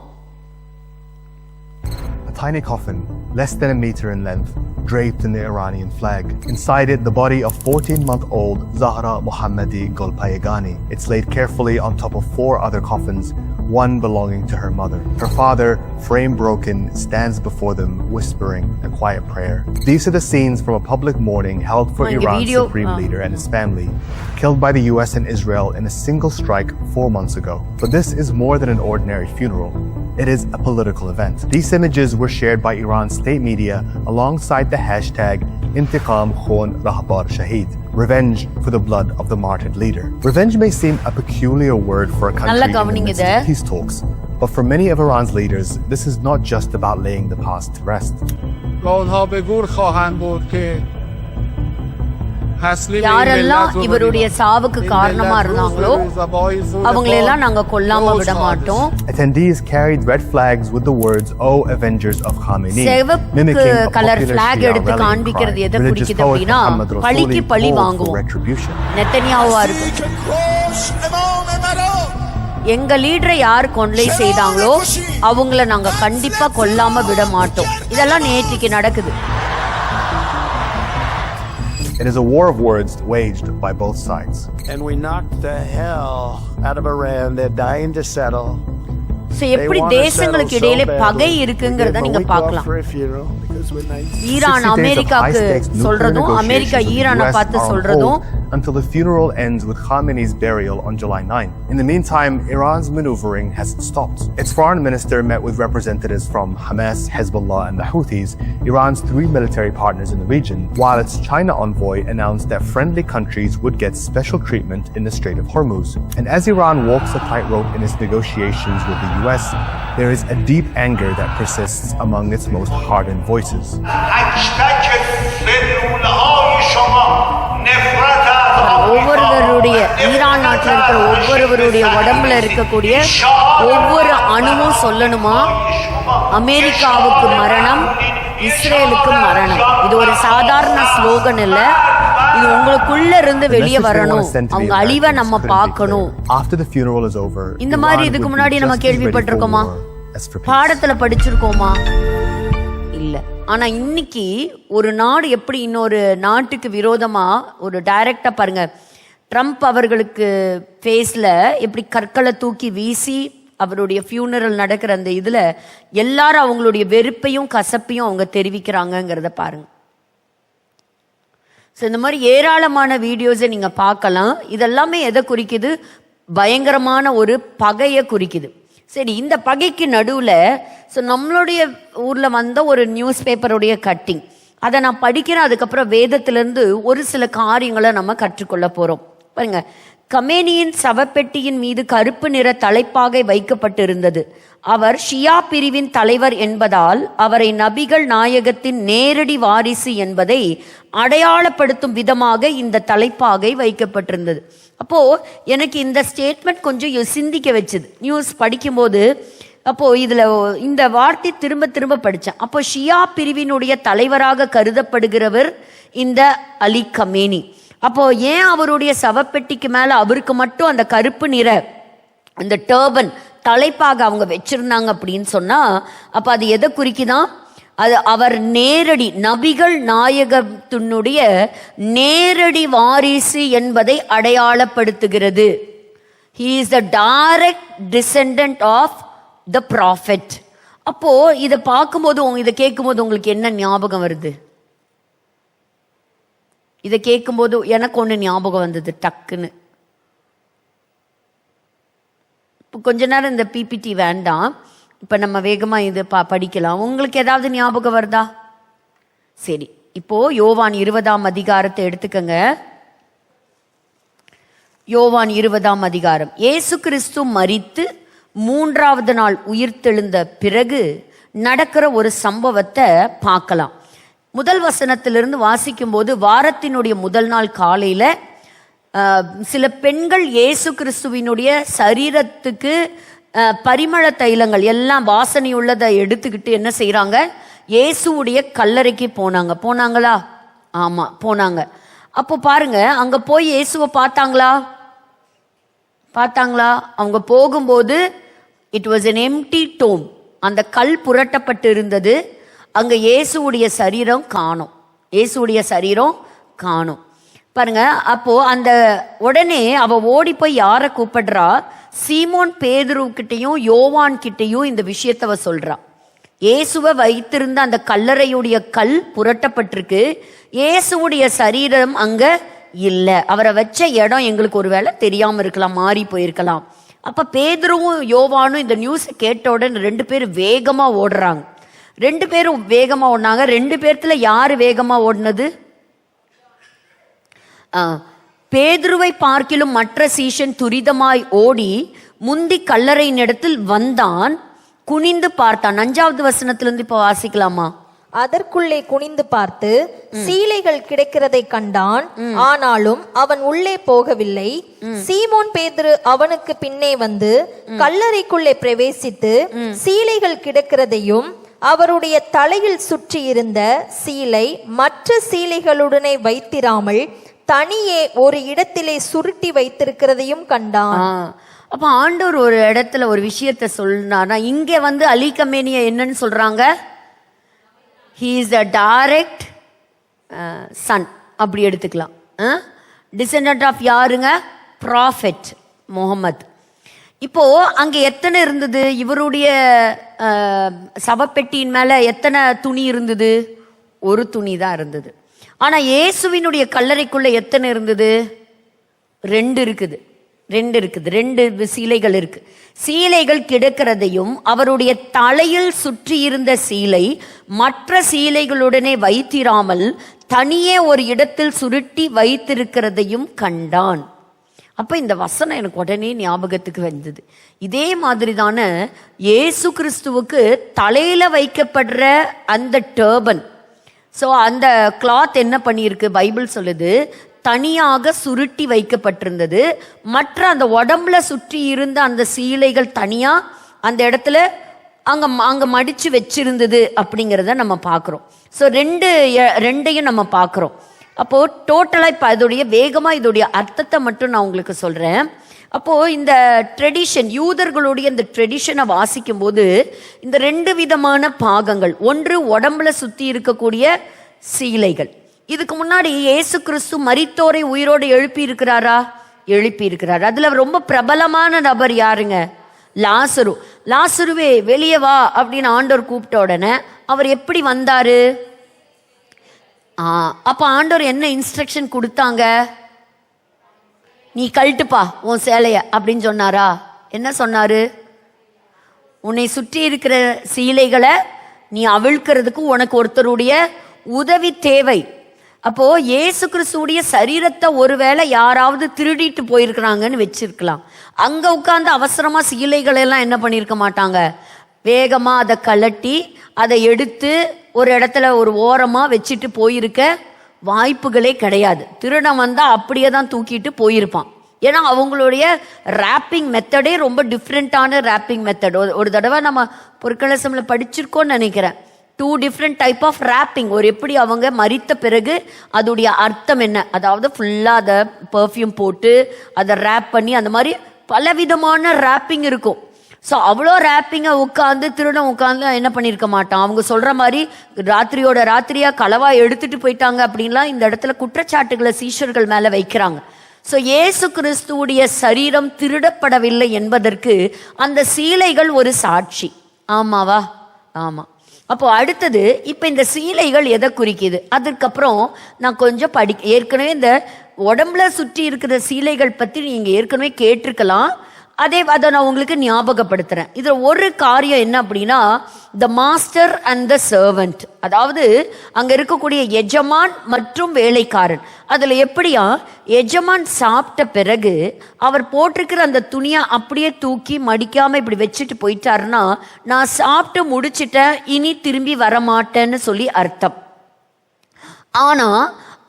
A tiny coffin, less than a meter in length, draped in the Iranian flag. Inside it, the body of 14-month-old Zahra Mohammadi Golpayegani. It's laid carefully on top of 4 other coffins, one belonging to her mother. Her father, frame broken, stands before them, whispering a quiet prayer. These are the scenes from a public mourning held for Iran's supreme leader and his family, killed by the US and Israel in a single strike 4 months ago. But this is more than an ordinary funeral. It is a political event. These images were shared by Iran's state media alongside the hashtag Intiqam Khon Rahbar Shahid, revenge for the blood of the martyred leader. Revenge may seem a peculiar word for a country in the midst of peace talks, but for many of Iran's leaders, this is not just about laying the past to rest. யாரெல்லாம் இவருடைய சாவுக்கு காரணமா இருந்தாங்களோ அவங்களெல்லாம் நாங்க கொல்லாம விட மாட்டோம். Attendees carried red flags with the words "O Avengers of Khamenei," சிவப்பு கலர் flag எடுத்து காண்பிக்கிறது எதை குறிக்குது அப்படின்னா பழிக்கு பழி வாங்குவோம். நெத்தனியாவா இருக்கு, எங்க லீடரை யார் கொலை செய்தாங்களோ அவங்கள நாங்க கண்டிப்பா கொல்லாம விட மாட்டோம். இதெல்லாம் நேற்றுக்கு நடக்குது. It is a war of words waged by both sides. And we knocked the hell out of Iran. They're dying to settle. எப்படி தேசங்களுக்கு இடையிலே பகை இருக்குங்கிறத நீங்க பார்க்கலாம். ஈரான் அமெரிக்காக்கு சொல்றதும் அமெரிக்கா ஈரானை பார்த்து சொல்றதும் until the funeral ends with Khamenei's burial on July 9. In the meantime, Iran's maneuvering hasn't stopped. Its foreign minister met with representatives from Hamas, Hezbollah and the Houthis, Iran's 3 military partners in the region, while its China envoy announced that friendly countries would get special treatment in the Strait of Hormuz. And as Iran walks a tightrope in its negotiations with the US, there is a deep anger that persists among its most hardened voices. ஒவ்வொருவருடைய Iran நாட்டில் இருக்கிற ஒவ்வொருவருடைய உடம்புல இருக்கக்கூடிய ஒவ்வொரு அணுவும் சொல்லணுமா, அமெரிக்காவுக்கு மரணம், இஸ்ரேலுக்கு மரணம். இது ஒரு சாதாரண ஸ்லோகன் இல்ல, இது உங்களுக்குள்ள இருந்து வெளியே வரணும். அவங்க அழிவை நம்ம பார்க்கணும். இந்த மாதிரி இதுக்கு முன்னாடி நம்ம கேள்விப்பட்டிருக்கோமா, பாடத்துல படிச்சிருக்கோமா? இல்ல. ஆனா இன்னைக்கு ஒரு நாடு எப்படி இன்னொரு நாட்டுக்கு விரோதமா ஒரு டைரக்டா பாருங்க, ட்ரம்ப் அவர்களுக்கு ஃபேஸ்ல எப்படி கற்களை தூக்கி வீசி அவருடைய ஃபியூனரல் நடக்கிற அந்த இதுல எல்லாரும் அவங்களுடைய வெறுப்பையும் கசப்பையும் அவங்க தெரிவிக்கிறாங்கிறத பாருங்க. ஸோ இந்த மாதிரி ஏராளமான வீடியோஸை நீங்க பார்க்கலாம். இதெல்லாமே எதை குறிக்குது? பயங்கரமான ஒரு பகையை குறிக்குது. சரி, இந்த பகைக்கு நடுவில் ஸோ நம்மளுடைய ஊரில் வந்த ஒரு நியூஸ் பேப்பருடைய கட்டிங், அதை நான் படிக்கிறேன். அதுக்கப்புறம் வேதத்திலேருந்து ஒரு சில காரியங்களை நம்ம கற்றுக்கொள்ள போகிறோம். பாருங்க, கமேனியின் சவப்பெட்டியின் மீது கருப்பு நிற தலைப்பாகை வைக்கப்பட்டிருந்தது. அவர் ஷியா பிரிவின் தலைவர் என்பதால் அவரை நபிகள் நாயகத்தின் நேரடி வாரிசு என்பதை அடையாளப்படுத்தும் விதமாக இந்த தலைப்பாகை வைக்கப்பட்டிருந்தது. அப்போ எனக்கு இந்த ஸ்டேட்மெண்ட் கொஞ்சம் சிந்திக்க வச்சுது நியூஸ் படிக்கும்போது. அப்போ இதுல இந்த வார்த்தை திரும்ப திரும்ப படித்தேன். அப்போ ஷியா பிரிவினுடைய தலைவராக கருதப்படுகிறவர் இந்த அலி கமேனி. அப்போ ஏன் அவருடைய சவப்பெட்டிக்கு மேல அவருக்கு மட்டும் அந்த கருப்பு நிற அந்த டர்பன் தலைப்பாக அவங்க வச்சிருந்தாங்க அப்படின்னு சொன்னா, அப்ப அது எதை குறிக்குதான்? அது அவர் நேரடி நபிகள் நாயகத்தினுடைய நேரடி வாரிசு என்பதை அடையாளப்படுத்துகிறது. He is the direct descendant of the prophet. அப்போ இதை பார்க்கும்போது இதை கேட்கும்போது உங்களுக்கு என்ன ஞாபகம் வருது? இதை கேட்கும்போது எனக்கு ஒன்று ஞாபகம் வந்தது டக்குன்னு. இப்போ கொஞ்ச நேரம் இந்த பிபிடி வேண்டாம், இப்போ நம்ம வேகமாக இது படிக்கலாம். உங்களுக்கு ஏதாவது ஞாபகம் வருதா? சரி, இப்போ யோவான் 20ஆம் அதிகாரத்தை எடுத்துக்கங்க. யோவான் 20ஆம் அதிகாரம். இயேசு கிறிஸ்து மரித்து 3ஆவது நாள் உயிர்த்தெழுந்த பிறகு நடக்கிற ஒரு சம்பவத்தை பார்க்கலாம். முதல் வசனத்திலிருந்து வாசிக்கும் போது, வாரத்தினுடைய முதல் நாள் காலையில சில பெண்கள் இயேசு கிறிஸ்துவினுடைய சரீரத்துக்கு பரிமள தைலங்கள் எல்லாம் வாசனை உள்ளதை எடுத்துக்கிட்டு என்ன செய்கிறாங்க, இயேசுவுடைய கல்லறைக்கு போனாங்களா? ஆமாம், போனாங்க. அப்போ பாருங்க, அங்கே போய் இயேசுவை பார்த்தாங்களா? அவங்க போகும்போது it was an empty tomb. அந்த கல் புரட்டப்பட்டு இருந்தது. அங்கே இயேசுவுடைய சரீரம் காணும். பாருங்க, அப்போ அந்த உடனே அவ ஓடி போய் யாரை கூப்பிடுறா? சீமோன் பேதுரு கிட்டையும் யோவான் கிட்டையும் இந்த விஷயத்தை அவ சொல்றா. இயேசுவை வைத்திருந்த அந்த கல்லறையுடைய கல் புரட்டப்பட்டிருக்கு, இயேசுவுடைய சரீரம் அங்க இல்லை. அவரை வச்ச இடம் எங்களுக்கு ஒருவேளை தெரியாம இருக்கலாம், மாறி போயிருக்கலாம். அப்ப பேதுருவும் யோவானும் இந்த நியூஸை கேட்ட உடனே 2 பேரும் வேகமா ஓடுறாங்க. 2 பேரும் வேகமா ஓடினாங்க. 2 பேர்த்துல யாரு வேகமா ஓடினது? பேதுருவை பார்க்கிலும் மற்ற சீஷன் துரிதமாய் ஓடி முந்தி கல்லறையின் இடத்தில் வந்தான், குனிந்து பார்த்தான். 5வது வசனத்திலிருந்து இப்ப வாசிக்கலாமா? அதற்குள்ளே குனிந்து பார்த்து சீலைகள் கிடைக்கிறதை கண்டான், ஆனாலும் அவன் உள்ளே போகவில்லை. சீமோன் பேதுரு அவனுக்கு பின்னே வந்து கல்லறைக்குள்ளே பிரவேசித்து சீலைகள் கிடக்கிறதையும் அவருடைய தலையில் சுற்றி இருந்த சீலை மற்ற சீலைகளுடனே வைத்திராமல் தனியே ஒரு இடத்திலே சுருட்டி வைத்திருக்கிறதையும் கண்டான். அப்ப ஆண்டவர் ஒரு இடத்துல ஒரு விஷயத்த சொன்னார்னா, இங்க வந்து அலி கமேனியா என்னன்னு சொல்றாங்க? He is a direct son, அப்படி எடுத்துக்கலாம். டிசெண்டன்ட் ஆஃப் யாருங்க? ப்ராஃபெட் முகமது. இப்போ அங்க எத்தனை இருந்தது? இவருடைய சவப்பெட்டியின் மேல எத்தனை துணி இருந்தது? ஒரு துணி தான் இருந்தது. ஆனா இயேசுவினுடைய கல்லறைக்குள்ள எத்தனை இருந்தது? 2 இருக்குது. 2 சீலைகள் இருக்கு. சீலைகள் கிடக்கிறதையும் அவருடைய தலையில் சுற்றி இருந்த சீலை மற்ற சீலைகளுடனே வைத்திராமல் தனியே ஒரு இடத்தில் சுருட்டி வைத்திருக்கிறதையும் கண்டான். அப்ப இந்த வசனம் எனக்கு உடனே ஞாபகத்துக்கு வந்தது. இதே மாதிரி தானே இயேசு கிறிஸ்துவுக்கு தலையில வைக்கப்படுற அந்த டர்பன், ஸோ அந்த கிளாத் என்ன பண்ணியிருக்கு? பைபிள் சொல்லுது தனியாக சுருட்டி வைக்கப்பட்டிருந்தது. மற்ற அந்த உடம்புல சுற்றி இருந்த அந்த சீலைகள் தனியா அந்த இடத்துல அங்க மடிச்சு வச்சிருந்தது அப்படிங்கிறத நம்ம பார்க்குறோம். ஸோ ரெண்டையும் நம்ம பார்க்குறோம். அப்போ டோட்டலா இப்போ இதோடைய அர்த்தத்தை மட்டும் நான் உங்களுக்கு சொல்றேன். அப்போ இந்த ட்ரெடிஷன், யூதர்களுடைய இந்த ட்ரெடிஷனை வாசிக்கும் போது இந்த 2 விதமான பாகங்கள், ஒன்று உடம்புல சுத்தி இருக்கக்கூடிய சீலைகள். இதுக்கு முன்னாடி இயேசு கிறிஸ்து மரித்தோரை உயிரோடு எழுப்பி இருக்கிறாரா? அதுல ரொம்ப பிரபலமான நபர் யாருங்க? லாசருவே வெளியே வா அப்படின்னு ஆண்டவர் கூப்பிட்ட உடனே அவர் எப்படி வந்தாரு? அப்ப ஆண்டவர் என்ன இன்ஸ்ட்ரக்ஷன் கொடுத்தாங்க? நீ கழட்டுப்பா உன் சேலைய அப்படின்னு சொன்னாரா? என்ன சொன்னாரு? உன்னை சுற்றி இருக்கிற சீலைகளை நீ அவிழ்க்கிறதுக்கு உனக்கு ஒருத்தருடைய உதவி தேவை. அப்போ இயேசு கிறிஸ்துடைய சரீரத்தை ஒருவேளை யாராவது திருடிட்டு போயிருக்கிறாங்கன்னு வச்சிருக்கலாம். அங்க உட்கார்ந்து அவசரமா சீலைகள் எல்லாம் என்ன பண்ணிருக்க மாட்டாங்க, வேகமா அதை கலட்டி அதை எடுத்து ஒரு இடத்துல ஒரு ஓரமா வச்சுட்டு போயிருக்க வாய்ப்புகளே கிடையாது. திருடன் வந்தா அப்படியே தான் தூக்கிட்டு போயிருப்பான். ஏன்னா அவங்களுடைய ரேப்பிங் மெத்தடே ரொம்ப டிஃப்ரெண்டான ரேப்பிங் மெத்தட். ஒரு தடவை நம்ம பொற்கலசம்ல படிச்சிருக்கோம்னு நினைக்கிறேன். 2 டிஃப்ரெண்ட் டைப் ஆஃப் ரேப்பிங். ஒரு எப்படி அவங்க மரித்த பிறகு அதோடைய அர்த்தம் என்ன, அதாவது ஃபுல்லாக அதை பர்ஃப்யூம் போட்டு அதை ரேப் பண்ணி அந்த மாதிரி பலவிதமான ரேப்பிங் இருக்கும். ஸோ அவ்வளோ ரேப்பிங்கை திருடன் உட்காந்து என்ன பண்ணியிருக்க மாட்டான். அவங்க சொல்கிற மாதிரி ராத்திரியோட ராத்திரியாக களவா எடுத்துட்டு போயிட்டாங்க அப்படின்லாம் இந்த இடத்துல குற்றச்சாட்டுகளை சீஷர்கள் மேலே வைக்கிறாங்க. ஸோ இயேசு கிறிஸ்துவுடைய சரீரம் திருடப்படவில்லை என்பதற்கு அந்த சீலைகள் ஒரு சாட்சி. ஆமாவா? ஆமாம். அப்போ அடுத்தது, இப்போ இந்த சீலைகள் எதை குறிக்குது? அதுக்கப்புறம் நான் கொஞ்சம் ஏற்கனவே இந்த உடம்புல சுற்றி இருக்கிற சீலைகள் பற்றி நீங்கள் ஏற்கனவே கேட்டிருக்கலாம். அதை நான் உங்களுக்கு ஞாபகப்படுத்துறேன். இதுல ஒரு காரியம் என்ன அப்படின்னா, the master and the servant, அதாவது அங்க இருக்கக்கூடிய எஜமான் மற்றும் வேலைக்காரன். அதுல எப்படியா, எஜமான் சாப்பிட்ட பிறகு அவர் போட்டிருக்கிற அந்த துணியை அப்படியே தூக்கி மடிக்காம இப்படி வச்சுட்டு போயிட்டாருன்னா, நான் சாப்பிட்டு முடிச்சிட்டேன், இனி திரும்பி வரமாட்டேன்னு சொல்லி அர்த்தம். ஆனா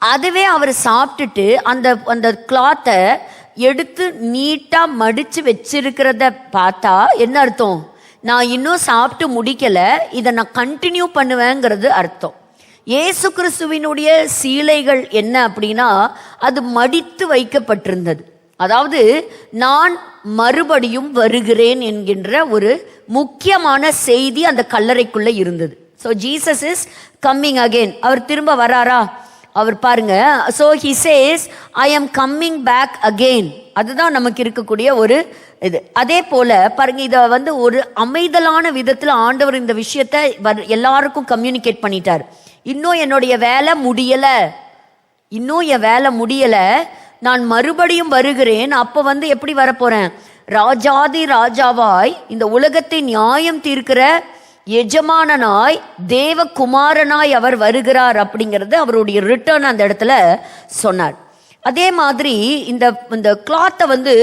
அதுவே அவர் சாப்பிட்டுட்டு அந்த கிளாத்தை எடுத்து நீட்டா மடிச்சு வச்சிருக்கிறத பார்த்தா என்ன அர்த்தம்? நான் இன்னும் சாப்பிட்டு முடிக்கல, இதை நான் கண்டினியூ பண்ணுவேங்கிறது அர்த்தம். இயேசு கிறிஸ்துவினுடைய சீலைகள் என்ன அப்படின்னா, அது மடித்து வைக்கப்பட்டிருந்தது. அதாவது நான் மறுபடியும் வருகிறேன் என்கின்ற ஒரு முக்கியமான செய்தி அந்த கல்லறைக்குள்ள இருந்தது. So Jesus is coming again. அவர் திரும்ப வராரா? அவர் பாருங்க, so he says I am coming back again. அதுதான் நமக்கு இருக்கக்கூடிய ஒரு இது. அதே போல பாருங்க, இதை ஒரு அமைதலான விதத்தில் ஆண்டவர் இந்த விஷயத்தை எல்லாருக்கும் கம்யூனிகேட் பண்ணிட்டார். இன்னும் என்னுடைய வேலை முடியல, இன்னும் என் வேலை முடியல, நான் மறுபடியும் வருகிறேன். அப்ப எப்படி வரப்போறேன்? ராஜாதி ராஜாவாய் இந்த உலகத்தை நியாயம் தீர்க்கிற எஜமானனாய் தேவகுமாரனாய் அவர் வருகிறார் அப்படிங்கிறது அவருடைய ரிட்டர்ன் அந்த இடத்துல சொன்னார். அதே மாதிரி இந்த கிளாத்தை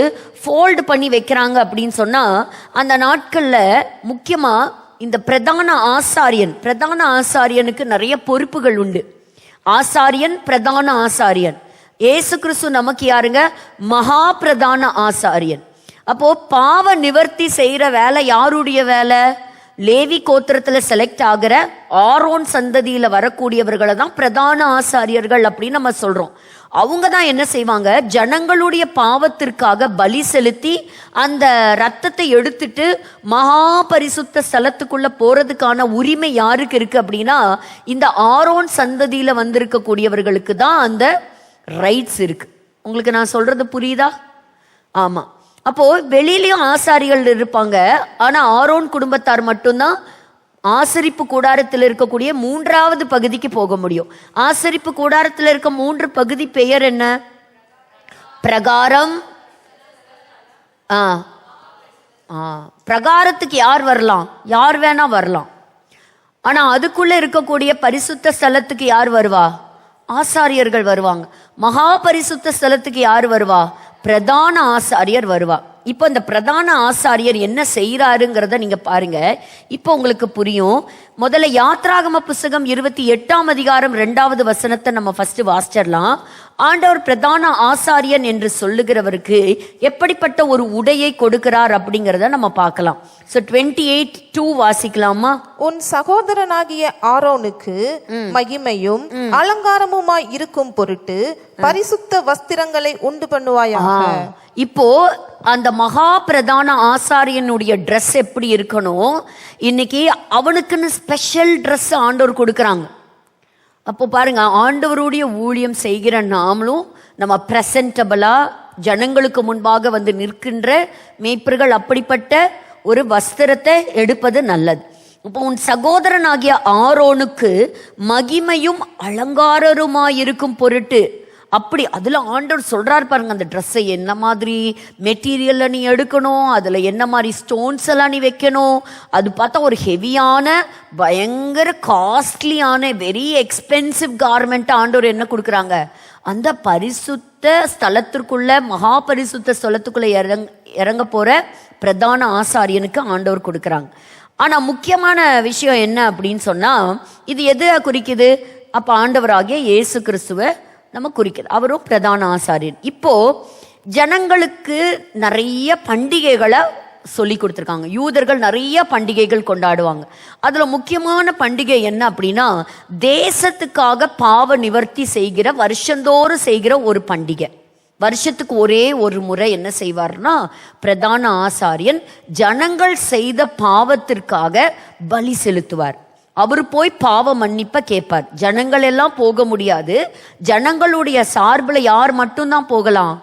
ஃபோல்டு பண்ணி வைக்கிறாங்க அப்படின்னு சொன்னா, அந்த நாட்கள்ல முக்கியமா இந்த பிரதான ஆசாரியனுக்கு நிறைய பொறுப்புகள் உண்டு. ஆசாரியன், பிரதான ஆசாரியன். ஏசு கிறிஸ்து நமக்கு யாருங்க? மகா பிரதான ஆசாரியன். அப்போ பாவ நிவர்த்தி செய்யற வேலை யாருடைய வேலை? லேவி கோத்திரத்துல செலக்ட் ஆகிற ஆரோன் சந்ததியில வரக்கூடியவர்களை தான் பிரதான ஆசாரியர்கள் அப்படின்னு நம்ம சொல்றோம். அவங்க தான் என்ன செய்வாங்க? ஜனங்களுடைய பாவத்திற்காக பலி செலுத்தி அந்த ரத்தத்தை எடுத்துட்டு மகா பரிசுத்த ஸ்தலத்துக்குள்ள போறதுக்கான உரிமை யாருக்கு இருக்கு அப்படின்னா, இந்த ஆரோன் சந்ததியில வந்திருக்கக்கூடியவர்களுக்கு தான் அந்த ரைட்ஸ் இருக்கு. உங்களுக்கு நான் சொல்றது புரியுதா? ஆமா. அப்போ வெளியிலயும் ஆசாரிகள் இருப்பாங்க, ஆனா ஆரோன் குடும்பத்தார் மட்டும்தான் ஆசரிப்பு கூடாரத்தில் இருக்கக்கூடிய 3வது பகுதிக்கு போக முடியும். ஆசரிப்பு கூடாரத்தில் இருக்க 3 பகுதி பெயர் என்ன? பிரகாரம். பிரகாரத்துக்கு யார் வரலாம்? யார் வேணா வரலாம். ஆனா அதுக்குள்ள இருக்கக்கூடிய பரிசுத்த ஸ்தலத்துக்கு யார் வருவா? ஆசாரியர்கள் வருவாங்க. மகா பரிசுத்த ஸ்தலத்துக்கு யார் வருவா? பிரதான ஆசாரியர் வருவா. இப்போ இந்த பிரதான ஆசாரியர் என்ன செய்யறாருங்கிறத நீங்க பாருங்க, இப்போ உங்களுக்கு புரியும். முதல்ல யாத்ராகம புஸ்தகம் 28ஆம் அதிகாரம் 2வது வசனத்தை நம்ம ஃபர்ஸ்ட் வாசிச்சிடலாம். ஆண்டவர் பிரதான ஆசாரியன் என்று சொல்லுகிறவருக்கு எப்படிப்பட்ட ஒரு உடையை கொடுக்கிறார் அப்படிங்கிறத நம்ம பார்க்கலாம். சோ 28:2 வாசிக்கலாமா? உன் சகோதரனாகிய ஆரோனுக்கு மகிமையும் அலங்காரமுமாய் இருக்கும் பொருட்டு பரிசுத்த வஸ்திரங்களை உண்டு பண்ணுவாயாக. இப்போ அந்த மகா பிரதான ஆசாரியனுடைய ட்ரெஸ் எப்படி இருக்கணும்? இன்னைக்கு அவனுக்குன்னு ஸ்பெஷல் ட்ரெஸ் ஆண்டவர் கொடுக்கறாங்க. அப்போ பாருங்க, ஆண்டவருடைய ஊழியம் செய்கிற நாமளும் நம்ம பிரசன்டபிளா ஜனங்களுக்கு முன்பாக நிற்கின்ற மேய்ப்பர்கள் அப்படிப்பட்ட ஒரு வஸ்திரத்தை எடுப்பது நல்லது. இப்போ உன் சகோதரனாகிய ஆரோனுக்கு மகிமையும் அலங்காரருமாயிருக்கும் பொருட்டு, அப்படி அதுல ஆண்டவர் சொல்றாரு பாருங்க, அந்த ட்ரெஸ்ஸை என்ன மாதிரி மெட்டீரியல்ல நீ எடுக்கணும், அதுல என்ன மாதிரி ஸ்டோன்ஸ் எல்லாம் நீ வைக்கணும். அது பார்த்தா ஒரு ஹெவியான பயங்கர காஸ்ட்லியான வெரி எக்ஸ்பென்சிவ் கார்மெண்ட் ஆண்டவர் என்ன கொடுக்குறாங்க? அந்த பரிசுத்த ஸ்தலத்திற்குள்ள மகா பரிசுத்த ஸ்தலத்துக்குள்ள இறங்க போற பிரதான ஆசாரியனுக்கு ஆண்டவர் கொடுக்குறாங்க. ஆனா முக்கியமான விஷயம் என்ன அப்படின்னு சொன்னா, இது எது குறிக்குது? அப்ப ஆண்டவராகிய இயேசு கிறிஸ்துவ நம்ம குறிக்கிறது. அவரும் பிரதான ஆசாரியன். இப்போ ஜனங்களுக்கு நிறைய பண்டிகைகளை சொல்லி கொடுத்துருக்காங்க. யூதர்கள் நிறைய பண்டிகைகள் கொண்டாடுவாங்க. அதுல முக்கியமான பண்டிகை என்ன அப்படின்னா, தேசத்துக்காக பாவ நிவர்த்தி செய்கிற வருஷந்தோறும் செய்கிற ஒரு பண்டிகை. வருஷத்துக்கு ஒரே ஒரு முறை என்ன செய்வார்னா, பிரதான ஆசாரியன் ஜனங்கள் செய்த பாவத்திற்காக பலி செலுத்துவார். அவர் போய் பாவ மன்னிப்ப கேட்பார். ஜனங்கள் எல்லாம் போக முடியாது. ஜனங்களுடைய சார்பில் யார் மட்டும்தான் போகலாம்?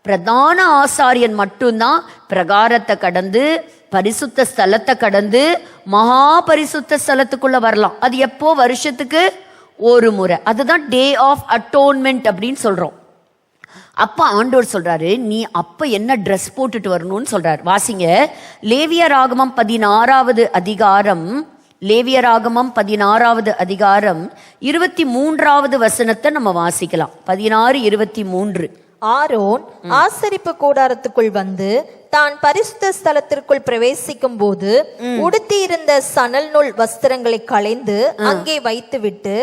பிரதான ஆசாரியன் மட்டும்தான் பிரகாரத்தை கடந்து பரிசுத்த ஸ்தலத்தை கடந்து மகா பரிசுத்த ஸ்தலத்துக்குள்ள வரலாம். அது எப்போ? வருஷத்துக்கு ஒரு முறை. அதுதான் டே ஆஃப் அட்டோன்மெண்ட் அப்படின்னு சொல்றோம். அப்ப ஆண்டவர் சொல்றாரு, நீ அப்ப என்ன ட்ரெஸ் போட்டுட்டு வரணும்னு சொல்றாரு. வாசிங்க, லேவியராகமம் 16வது அதிகாரம், லேவியராகமம் 16வது அதிகாரம் 23வது வசனத்தை நம்ம வாசிக்கலாம். 16:23. ஆரோன் ஆசரிப்பு கூடாரத்துக்குள் வந்து தான் பரிசுத்த ஸ்தலத்திற்குள் பிரவேசிக்கும் போது உடுத்தி இருந்த சணல் நூல் வஸ்திரங்களை களைந்து அங்கே வைத்துவிட்டு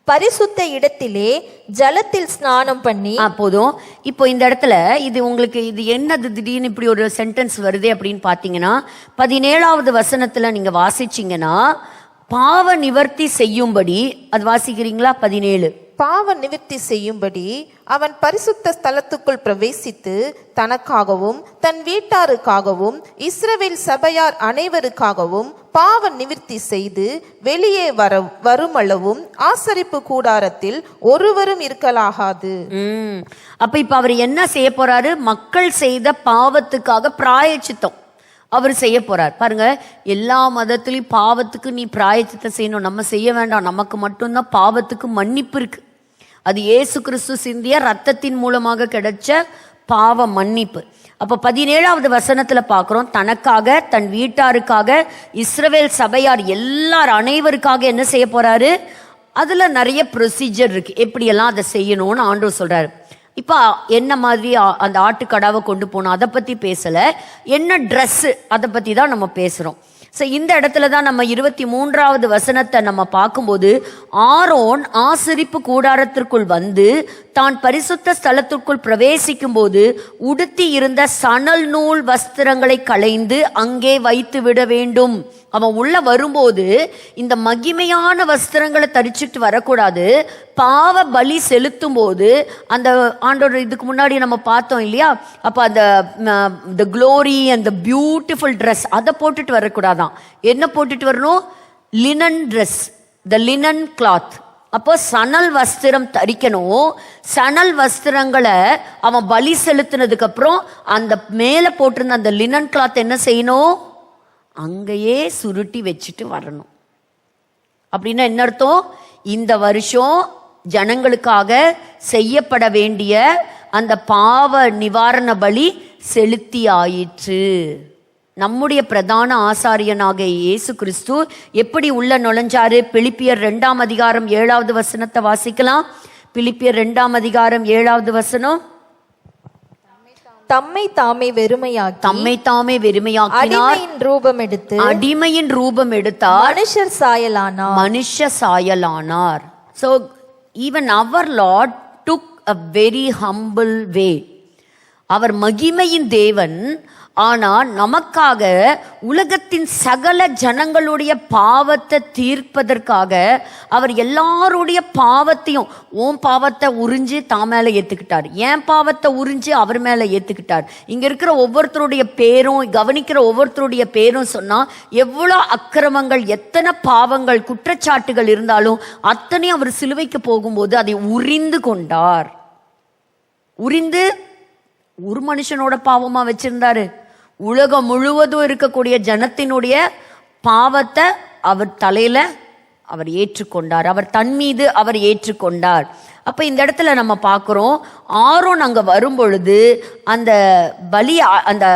பரிசுத்த இடத்திலே ஜலத்தில் ஸ்நானம் பண்ணி. போதும். இப்போ இந்த இடத்துல இது உங்களுக்கு இது என்னது திடீர்னு இப்படி ஒரு சென்டென்ஸ் வருது அப்படின்னு பாத்தீங்கன்னா 17வது வசனத்துல நீங்க வாசிச்சீங்கன்னா பாவ நிவர்த்தி செய்யும்படி, அது வாசிக்கிறீங்களா? 17. பாவ நிவர்த்தி செய்யும்படி அவன் பரிசுத்த ஸ்தலத்துக்குள் பிரவேசித்து தனக்காகவும் தன் வீட்டாருக்காகவும் இஸ்ரவேல் சபையார் அனைவருக்காகவும் பாவ நிவர்த்தி செய்து வெளியே வருமளவும் ஆசரிப்பு கூடாரத்தில் ஒருவரும் இருக்கலாகாது. அப்ப இப்ப அவர் என்ன செய்ய போறாரு? மக்கள் செய்த பாவத்துக்காக பிராயச்சித்தம் அவர் செய்ய போறார். பாருங்க, எல்லா மதத்திலையும் பாவத்துக்கு நீ பிராயச்சித்தம் செய்யணும், நம்ம செய்ய வேண்டாம். நமக்கு மட்டும்தான் பாவத்துக்கு மன்னிப்பு இருக்கு. அது இயேசு கிறிஸ்து சிந்திய ரத்தத்தின் மூலமாக கிடைச்ச பாவ மன்னிப்பு. அப்ப 17வது வசனத்துல பாக்குறோம், தனக்காக தன் வீட்டாருக்காக இஸ்ரவேல் சபையார் எல்லார் அனைவருக்காக என்ன செய்ய போறாரு? அதுல நிறைய ப்ரொசீஜர் இருக்கு, எப்படியெல்லாம் அதை செய்யணும்னு ஆண்டவர் சொல்றாரு. இப்ப என்ன மாதிரி அந்த ஆட்டுக்கடாவை கொண்டு போனோம் அதை பத்தி பேசல, என்ன ட்ரெஸ் அதை பத்தி தான் நம்ம பேசுறோம். ஸோ இந்த இடத்துல தான் நம்ம 23வது வசனத்தை நம்ம பார்க்கும்போது, ஆரோன் ஆசரிப்பு கூடாரத்திற்குள் வந்து தான் பரிசுத்த ஸ்தலத்திற்குள் பிரவேசிக்கும் போது உடுத்தி இருந்த சணல் நூல் வஸ்திரங்களை களைந்து அங்கே வைத்து விட வேண்டும். அவன் உள்ள வரும்போது இந்த மகிமையான வஸ்திரங்களை தரிச்சிட்டு வரக்கூடாது. பாவ பலி செலுத்தும் போது அந்த ஆண்டோட இதுக்கு முன்னாடி நம்ம பார்த்தோம் இல்லையா, அப்ப அந்த க்ளோரி அந்த பியூட்டிஃபுல் ட்ரெஸ் அதை போட்டுட்டு வரக்கூடாதான். என்ன போட்டுட்டு வரணும்? லினன் ட்ரெஸ், த லினன் கிளாத். அப்போ சணல் வஸ்திரம் தரிக்கணும். சணல் வஸ்திரங்களை அவன் பலி செலுத்தினதுக்கு அப்புறம் அந்த மேல போட்டிருந்த அந்த லினன் கிளாத் என்ன செய்யணும்? அங்கேயே சுருட்டி வச்சுட்டு வரணும். அப்படின்னா என்ன அர்த்தம்? இந்த வருஷம் ஜனங்களுக்காக செய்யப்பட வேண்டிய அந்த பாவ நிவாரண பலி செலுத்தி ஆயிற்று. நம்முடைய பிரதான ஆசாரியனாக இயேசு கிறிஸ்து எப்படி உள்ள நுழைஞ்சாரு? பிலிப்பியர் 2ஆம் அதிகாரம் 7வது வசனத்தை வாசிக்கலாம். பிலிப்பியர் 2ஆம் அதிகாரம் 7வது வசனம். தம்மை தாமே வெறுமையாக்கி, தம்மை தாமே வெறுமையாக்கினார், அடிமையின் ரூபம் எடுத்தார், மனுஷர் சாயலானார், மனுஷ சாயலானார். So even our Lord took a very humble way. அவர் மகிமையின் தேவன், ஆனால் நமக்காக உலகத்தின் சகல ஜனங்களுடைய பாவத்தை தீர்ப்பதற்காக அவர் எல்லாருடைய பாவத்தையும், உன் பாவத்தை உறிஞ்சு தான் மேல ஏத்துக்கிட்டார், என் பாவத்தை உறிஞ்சு அவர் மேல ஏத்துக்கிட்டார். இங்க இருக்கிற ஒவ்வொருத்தருடைய பேரும், கவனிக்கிற ஒவ்வொருத்தருடைய பேரும் சொன்னா எவ்வளவு அக்கிரமங்கள், எத்தனை பாவங்கள், குற்றச்சாட்டுகள் இருந்தாலும் அத்தனையும் அவர் சிலுவைக்கு போகும்போது அதை உரிந்து கொண்டார். உரிந்து ஒரு மனுஷனோட பாவமா வச்சிருந்தாரு, உலகம் முழுவதும் இருக்கக்கூடிய ஜனத்தினுடைய பாவத்தை அவர் தலையில அவர் ஏற்றுக்கொண்டார், அவர் தன் மீது அவர் ஏற்றுக்கொண்டார். அப்ப இந்த இடத்துல நம்ம பார்க்கிறோம், ஆரோன் அங்க வரும் பொழுது அந்த பலி, அந்த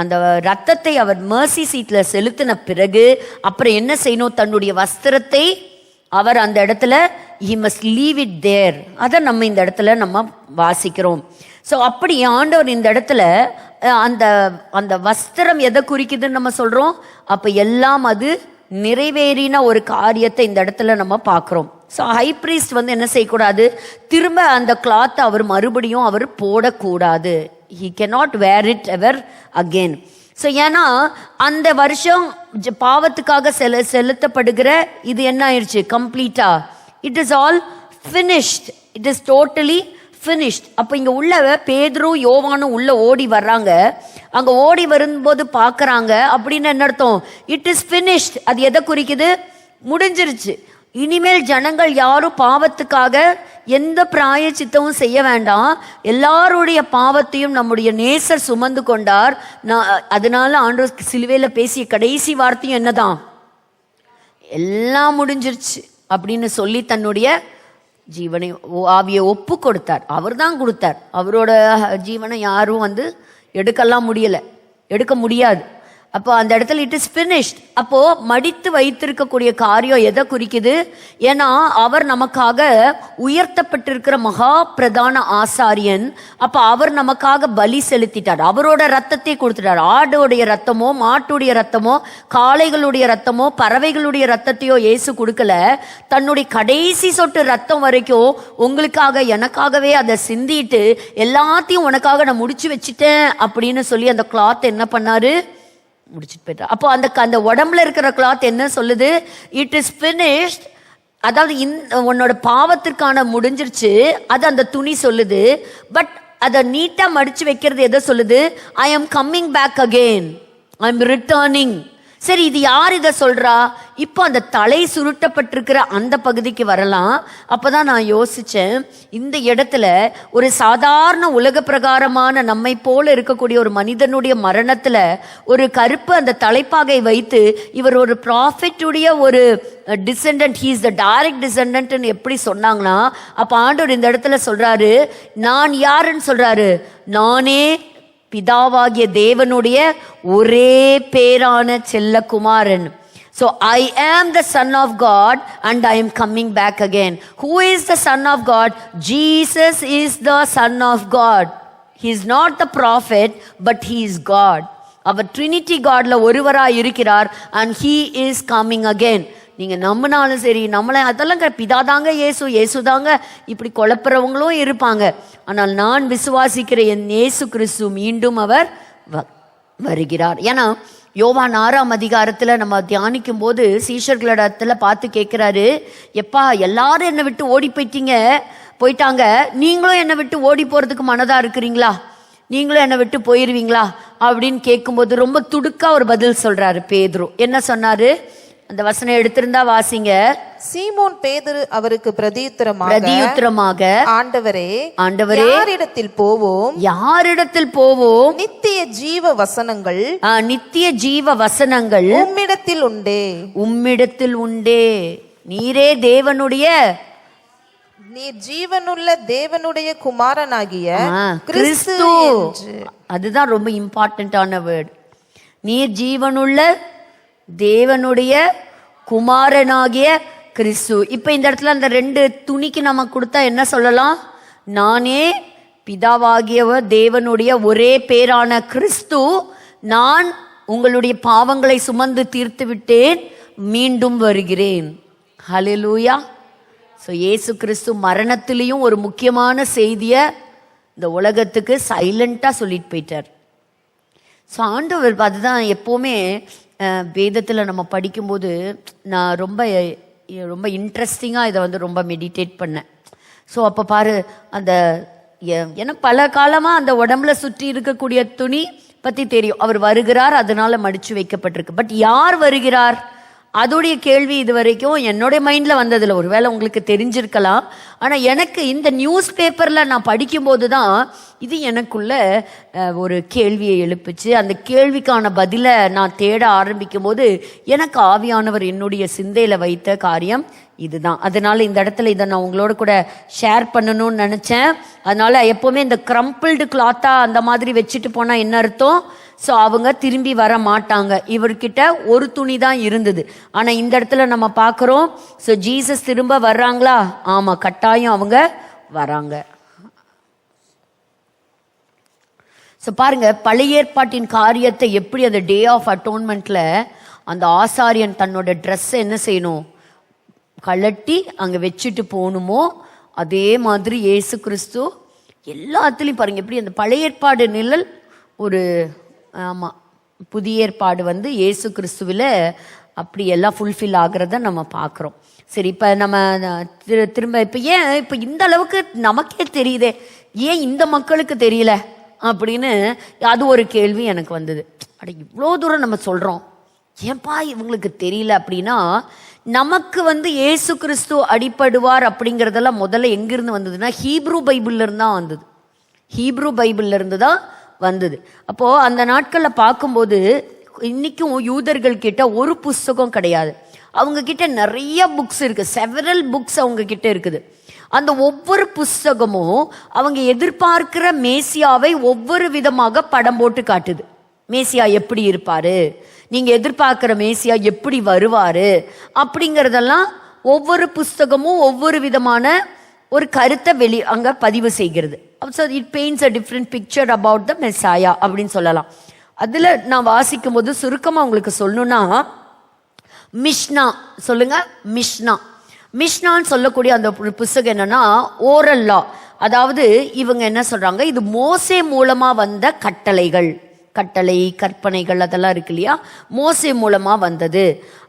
அந்த ரத்தத்தை அவர் மர்சி சீட்ல செலுத்தின பிறகு அப்புறம் என்ன செய்யணும்? தன்னுடைய வஸ்திரத்தை அவர் அந்த இடத்துல he must leave it there. அதை நம்ம இந்த இடத்துல நம்ம வாசிக்கிறோம். ஸோ அப்படி ஆண்டவர் இந்த இடத்துல அந்த அந்த வஸ்திரம் எதை குறிக்குதுன்னு நம்ம சொல்றோம். அப்ப எல்லாம் அது நிறைவேறின ஒரு காரியத்தை இந்த இடத்துல நம்ம பார்க்கிறோம். ஸோ ஹை பிரீஸ்ட் வந்து என்ன செய்யக்கூடாது? திரும்ப அந்த கிளாத் அவர் மறுபடியும் அவர் போடக்கூடாது. he cannot wear it ever again. So ஏன்னா அந்த வருஷம் பாவத்துக்காக செலுத்தப்படுகிற இது என்ன ஆயிடுச்சு? கம்ப்ளீட்டா it is all finished, it is totally finished. அப்ப இங்க உள்ள பேதுரு யோவானும் உள்ள ஓடி வர்றாங்க. அங்க ஓடி வரும்போது பாக்குறாங்க, அப்படின்னு என்ன அர்த்தம்? It is finished. அது எதை குறிக்குது? முடிஞ்சிருச்சு. இனிமேல் ஜனங்கள் யாரும் பாவத்துக்காக எந்த பிராயச்சித்தமும் செய்ய வேண்டாம், எல்லாருடைய பாவத்தையும் நம்முடைய நேசர் சுமந்து கொண்டார். அதனால ஆண்டவர் சிலுவையில பேசிய கடைசி வார்த்தையும் என்னதான்? எல்லாம் முடிஞ்சிருச்சு அப்படின்னு சொல்லி தன்னுடைய ஜீவனை, ஆவியை ஒப்பு கொடுத்தார். அவர் தான் கொடுத்தார். அவரோட ஜீவனை யாரும் வந்து எடுக்கலாம் முடியல, எடுக்க முடியாது. அப்போ அந்த இடத்துல இட் இஸ் finished. அப்போ மடித்து வைத்திருக்கக்கூடிய காரியம் எதை குறிக்குது? ஏன்னா அவர் நமக்காக உயர்த்தப்பட்டிருக்கிற மகா பிரதான ஆசாரியன். அப்ப அவர் நமக்காக பலி செலுத்திட்டார், அவரோட ரத்தத்தை கொடுத்துட்டார். ஆடோடைய ரத்தமோ மாட்டுடைய ரத்தமோ காளைகளுடைய ரத்தமோ பறவைகளுடைய ரத்தத்தையோ இயேசு கொடுக்கல. தன்னுடைய கடைசி சொட்டு ரத்தம் வரைக்கும் உங்களுக்காக எனக்காகவே அதை சிந்திட்டு எல்லாத்தையும் உனக்காக நான் முடிச்சு வச்சுட்டேன் அப்படின்னு சொல்லி அந்த கிளாத் என்ன பண்ணாரு? முடிச்சுட்டு போயிட்டார். அப்போ அந்த உடம்புல இருக்கிற கிளாத் என்ன சொல்லுது? It is finished. அதாவது உன்னோட பாவத்திற்கான முடிஞ்சிருச்சு, அது அந்த துணி சொல்லுது. பட் அதை நீட்டா மடிச்சு வைக்கிறது எதை சொல்லுது? I am coming back again, I am returning. சரி, இது யார் இதை சொல்றா? இப்போ அந்த தலை சுருட்டப்பட்டிருக்கிற அந்த பகுதிக்கு வரலாம். அப்பதான் நான் யோசிச்சேன், இந்த இடத்துல ஒரு சாதாரண உலக பிரகாரமான நம்மை போல இருக்கக்கூடிய ஒரு மனிதனுடைய மரணத்துல ஒரு கருப்பு அந்த தலைப்பாகை வைத்து இவர் ஒரு ப்ராஃபிட்டுடைய ஒரு descendant, he is the direct டிசெண்டன்ட்னு எப்படி சொன்னாங்கன்னா, அப்ப ஆண்டவர் இந்த இடத்துல சொல்றாரு, நான் யாருன்னு சொல்றாரு? நானே பிதாவாகிய தேவனுடைய ஒரே பேரான செல்லகுமாரன். So I am the son of God and I am coming back again. Who is the son of God? Jesus is the son of God. He is not the prophet, but he is God. அவர் Trinity காட்ல ஒருவராய் இருக்கிறார் and he is coming again. நீங்க நம்பினாலும் சரி நம்மளை அதெல்லாம் பிதாதாங்க இயேசு தாங்க இப்படி குழப்புறவங்களும் இருப்பாங்க. ஆனால் நான் விசுவாசிக்கிற என் இயேசு கிறிஸ்து மீண்டும் அவர் வருகிறார். ஏன்னா யோவான் 6ஆம் அதிகாரத்துல நம்ம தியானிக்கும் போது சீஷர்களிடத்துல பார்த்து கேட்கிறாரு, எப்பா எல்லாரும் என்னை விட்டு ஓடி போயிட்டாங்க, நீங்களும் என்னை விட்டு ஓடி போறதுக்கு மனதா இருக்கிறீங்களா? நீங்களும் என்னை விட்டு போயிருவீங்களா அப்படின்னு கேட்கும்போது ரொம்ப துடுக்கா ஒரு பதில் சொல்றாரு பேதுரு. என்ன சொன்னாரு? அந்த வசனம் எடுத்திருந்தா வாசிங்க. சீமோன் பேதுரு அவருக்கு பிரதியுத்தரமாக ஆண்டவரே யாரிடத்தில் போவோம்? நித்திய ஜீவ வசனங்கள் உம்மிடத்தில் உண்டே. நீரே நீர் ஜீவனுள்ள தேவனுடைய குமாரனாகிய கிறிஸ்து. அதுதான் ரொம்ப இம்பார்ட்டன்டான வேர்ட். நீர் ஜீவனுள்ள தேவனுடைய குமாரனாகிய கிறிஸ்து. இப்ப இந்த இடத்துல அந்த 2 துணிக்கு நம்ம கொடுத்தா என்ன சொல்லலாம்? நானே பிதாவாகிய தேவனுடைய ஒரே பேரான கிறிஸ்து, நான் உங்களுடைய பாவங்களை சுமந்து தீர்த்து விட்டேன், மீண்டும் வருகிறேன். ஹல்லேலூயா. ஸோ இயேசு கிறிஸ்து மரணத்திலையும் ஒரு முக்கியமான செய்தியை இந்த உலகத்துக்கு சைலண்டா சொல்லிட்டு போயிட்டார். ஸோ ஆண்டவர் அதுதான் எப்போவுமே வேதத்தில் நம்ம படிக்கும்போது நான் ரொம்ப இன்ட்ரெஸ்டிங்காக இதை ரொம்ப மெடிடேட் பண்ணேன். ஸோ அப்போ பாரு, அந்த எனக்கு பல காலமாக அந்த உடம்புல சுற்றி இருக்கக்கூடிய துணி பற்றி தெரியும். அவர் வருகிறார், அதனால மடிச்சு வைக்கப்பட்டிருக்கு. பட் யார் வருகிறார்? அதோடைய கேள்வி இது வரைக்கும் என்னுடைய மைண்டில் வந்ததில்லை. ஒருவேளை உங்களுக்கு தெரிஞ்சிருக்கலாம். ஆனால் எனக்கு இந்த நியூஸ் பேப்பரில் நான் படிக்கும்போது தான் இது எனக்குள்ள ஒரு கேள்வியை எழுப்புச்சு. அந்த கேள்விக்கான பதிலை நான் தேட ஆரம்பிக்கும் போது எனக்கு ஆவியானவர் என்னுடைய சிந்தையில் வைத்த காரியம் இதுதான். அதனால இந்த இடத்துல இதை நான் உங்களோட கூட ஷேர் பண்ணணும்னு நினச்சேன். அதனால எப்போவுமே இந்த கிரம்பிள்டு கிளாத்தா அந்த மாதிரி வச்சுட்டு போனால் என்ன அர்த்தம்? ஸோ அவங்க திரும்பி வர மாட்டாங்க. இவர்கிட்ட ஒரு துணி தான் இருந்தது. ஆனால் இந்த இடத்துல நம்ம பார்க்குறோம், ஸோ ஜீசஸ் திரும்ப வர்றாங்களா? ஆமாம், கட்டாயம் அவங்க வராங்க. ஸோ பாருங்க, பழைய ஏற்பாட்டின் காரியத்தை எப்படி அந்த டே ஆஃப் அட்டோன்மெண்ட்ல அந்த ஆசாரியன் தன்னோட ட்ரெஸ்ஸை என்ன செய்யணும்? கழட்டி அங்கே வச்சுட்டு போகணுமோ அதே மாதிரி இயேசு கிறிஸ்து எல்லாத்துலேயும் பாருங்க எப்படி அந்த பழைய ஏற்பாடு நிழல் ஒரு புதிய ஏற்பாடு இயேசு கிறிஸ்துவில் அப்படி எல்லாம் ஃபுல்ஃபில் ஆகிறத நம்ம பார்க்குறோம். சரி, இப்போ நம்ம திரும்ப இப்போ இந்த அளவுக்கு நமக்கே தெரியுதே, ஏன் இந்த மக்களுக்கு தெரியல அப்படின்னு அது ஒரு கேள்வி எனக்கு வந்தது. அட, இவ்வளோ தூரம் நம்ம சொல்கிறோம், ஏன்பா இவங்களுக்கு தெரியல அப்படின்னா, நமக்கு இயேசு கிறிஸ்து அடிப்படுவார் அப்படிங்கிறதெல்லாம் முதல்ல எங்கிருந்து வந்ததுன்னா ஹீப்ரூ பைபிள்ல இருந்து தான் வந்தது. ஹீப்ரூ பைபிள்ல இருந்து தான் வந்தது. அப்போ அந்த நாட்கள்ல பார்க்கும்போது இன்னைக்கும் யூதர்கள் கிட்ட ஒரு புஸ்தகம் கிடையாது. அவங்க கிட்ட நிறைய புக்ஸ் இருக்கு, செவரல் புக்ஸ் அவங்க கிட்ட இருக்குது. அந்த ஒவ்வொரு புஸ்தகமும் அவங்க எதிர்பார்க்கிற மேசியாவை ஒவ்வொரு விதமாக படம் போட்டு காட்டுது. மேசியா எப்படி இருப்பாரு, நீங்க எதிர்பார்க்கிற மேசியா எப்படி வருவாரு அப்படிங்கறதெல்லாம் ஒவ்வொரு புஸ்தகமும் ஒவ்வொரு விதமான ஒரு கருத்தை அங்க பதிவு செய்கிறது. So it paints a different picture about the Messiah அப்படின்னு சொல்லலாம். அதுல நான் வாசிக்கும் போது சுருக்கமா உங்களுக்கு சொல்லணும்னா, மிஷ்னா சொல்லுங்க, மிஷ்னான்னு சொல்லக்கூடிய அந்த புஸ்தகம் என்னன்னா ஓரல் லா. அதாவது இவங்க என்ன சொல்றாங்க, இது மோசே மூலமா வந்த கட்டளை கற்பனைகள் அதெல்லாம் இருக்கு இல்லையா, மோசே மூலமா வந்தது.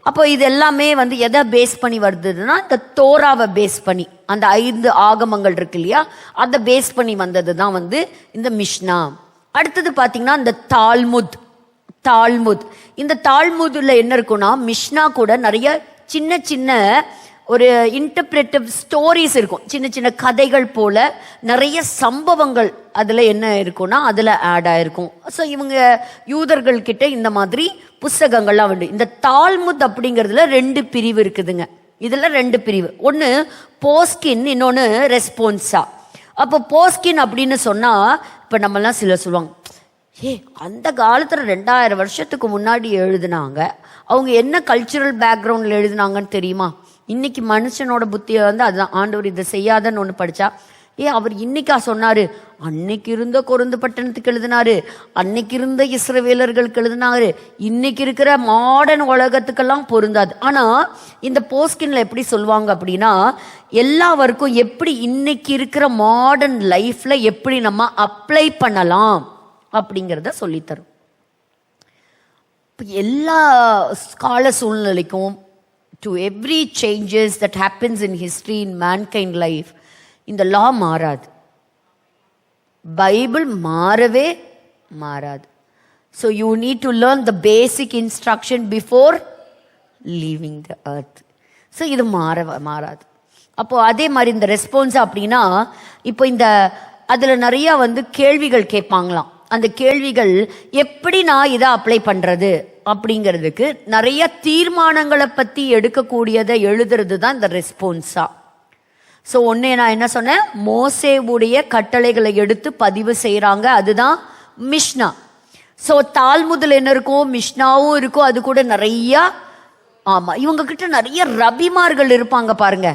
அப்போ இது எல்லாமே எதை பேஸ் பண்ணி வருதுன்னா, இந்த தோராவை பேஸ் பண்ணி, அந்த 5 ஆகமங்கள் இருக்கு இல்லையா, அதை பேஸ் பண்ணி வந்தது தான் இந்த மிஷ்னா. அடுத்தது பாத்தீங்கன்னா இந்த தால்முத். இந்த தால்முத்ல என்ன இருக்குன்னா, மிஷ்னா கூட நிறைய சின்ன சின்ன ஒரு இன்டர்பிரேட்டிவ் ஸ்டோரிஸ் இருக்கும், சின்ன சின்ன கதைகள் போல நிறைய சம்பவங்கள் அதுல என்ன இருக்கும்னா அதுல ஆட் ஆயிருக்கும். ஸோ இவங்க யூதர்கள் கிட்ட இந்த மாதிரி புஸ்தகங்கள்லாம் உண்டு. இந்த தால்முத் அப்படிங்கிறதுல 2 பிரிவு இருக்குதுங்க. இதுல 2 பிரிவு, ஒன்னு போஸ்கின், இன்னொன்னு ரெஸ்பான்ஸா. அப்போ போஸ்கின் அப்படின்னு சொன்னா, இப்ப நம்ம எல்லாம் சிலர் சொல்லுவாங்க, அந்த காலத்துல 2000 வருஷத்துக்கு முன்னாடி எழுதுனாங்க, அவங்க என்ன கல்ச்சுரல் பேக்ரவுண்ட்ல எழுதுனாங்கன்னு தெரியுமா? இன்னைக்கு மனுஷனோட புத்தியை அதுதான், ஆண்டவர் இதை செய்யாதன்னு ஒண்ணு படிச்சா, அவர் இன்னைக்கா சொன்னாரு, அன்னைக்கு இருந்த கொருந்து பட்டணத்துக்கு எழுதினாரு, அன்னைக்கு இருந்த இஸ்ரவேலர்களுக்கு எழுதினாரு, இன்னைக்கு இருக்கிற மாடர்ன் உலகத்துக்கெல்லாம் பொருந்தாது. ஆனா இந்த போஸ்கின்ல எப்படி சொல்லுவாங்க அப்படின்னா, எல்லாருக்கும் எப்படி இன்னைக்கு இருக்கிற மாடர்ன் லைஃப்ல எப்படி நம்ம அப்ளை பண்ணலாம் அப்படிங்கிறத சொல்லித்தரும். எல்லா கால சூழ்நிலைக்கும், to every changes that happens in history in mankind life, இந்த லா மாறாது, பைபிள் மாறவே மாறாது. So you need to learn the basic instruction before leaving the earth. So இது மாறாது. அப்போ அதே மாதிரி இந்த ரெஸ்பான்ஸ் அப்படின்னா, இப்போ இந்த அதுல நிறைய கேள்விகள் கேட்பாங்களாம். அந்த கேள்விகள் எப்படி நான் இதை அப்ளை பண்றது அப்படிங்கிறதுக்கு நிறைய தீர்மானங்களை பத்தி எடுக்கக்கூடியதை எழுதுறது தான் இந்த ரெஸ்பான்ஸா. ஸோ ஒன்னு நான் என்ன சொன்னேன், மோசேவுடைய கட்டளைகளை எடுத்து பதிவு செய்யறாங்க, அதுதான் மிஷ்னா. ஸோ தால்முதுல என்ன இருக்கும், மிஷ்னாவும் இருக்கும், அது கூட நிறைய, ஆமா, இவங்க கிட்ட நிறைய ரபிமார்கள் இருப்பாங்க பாருங்க.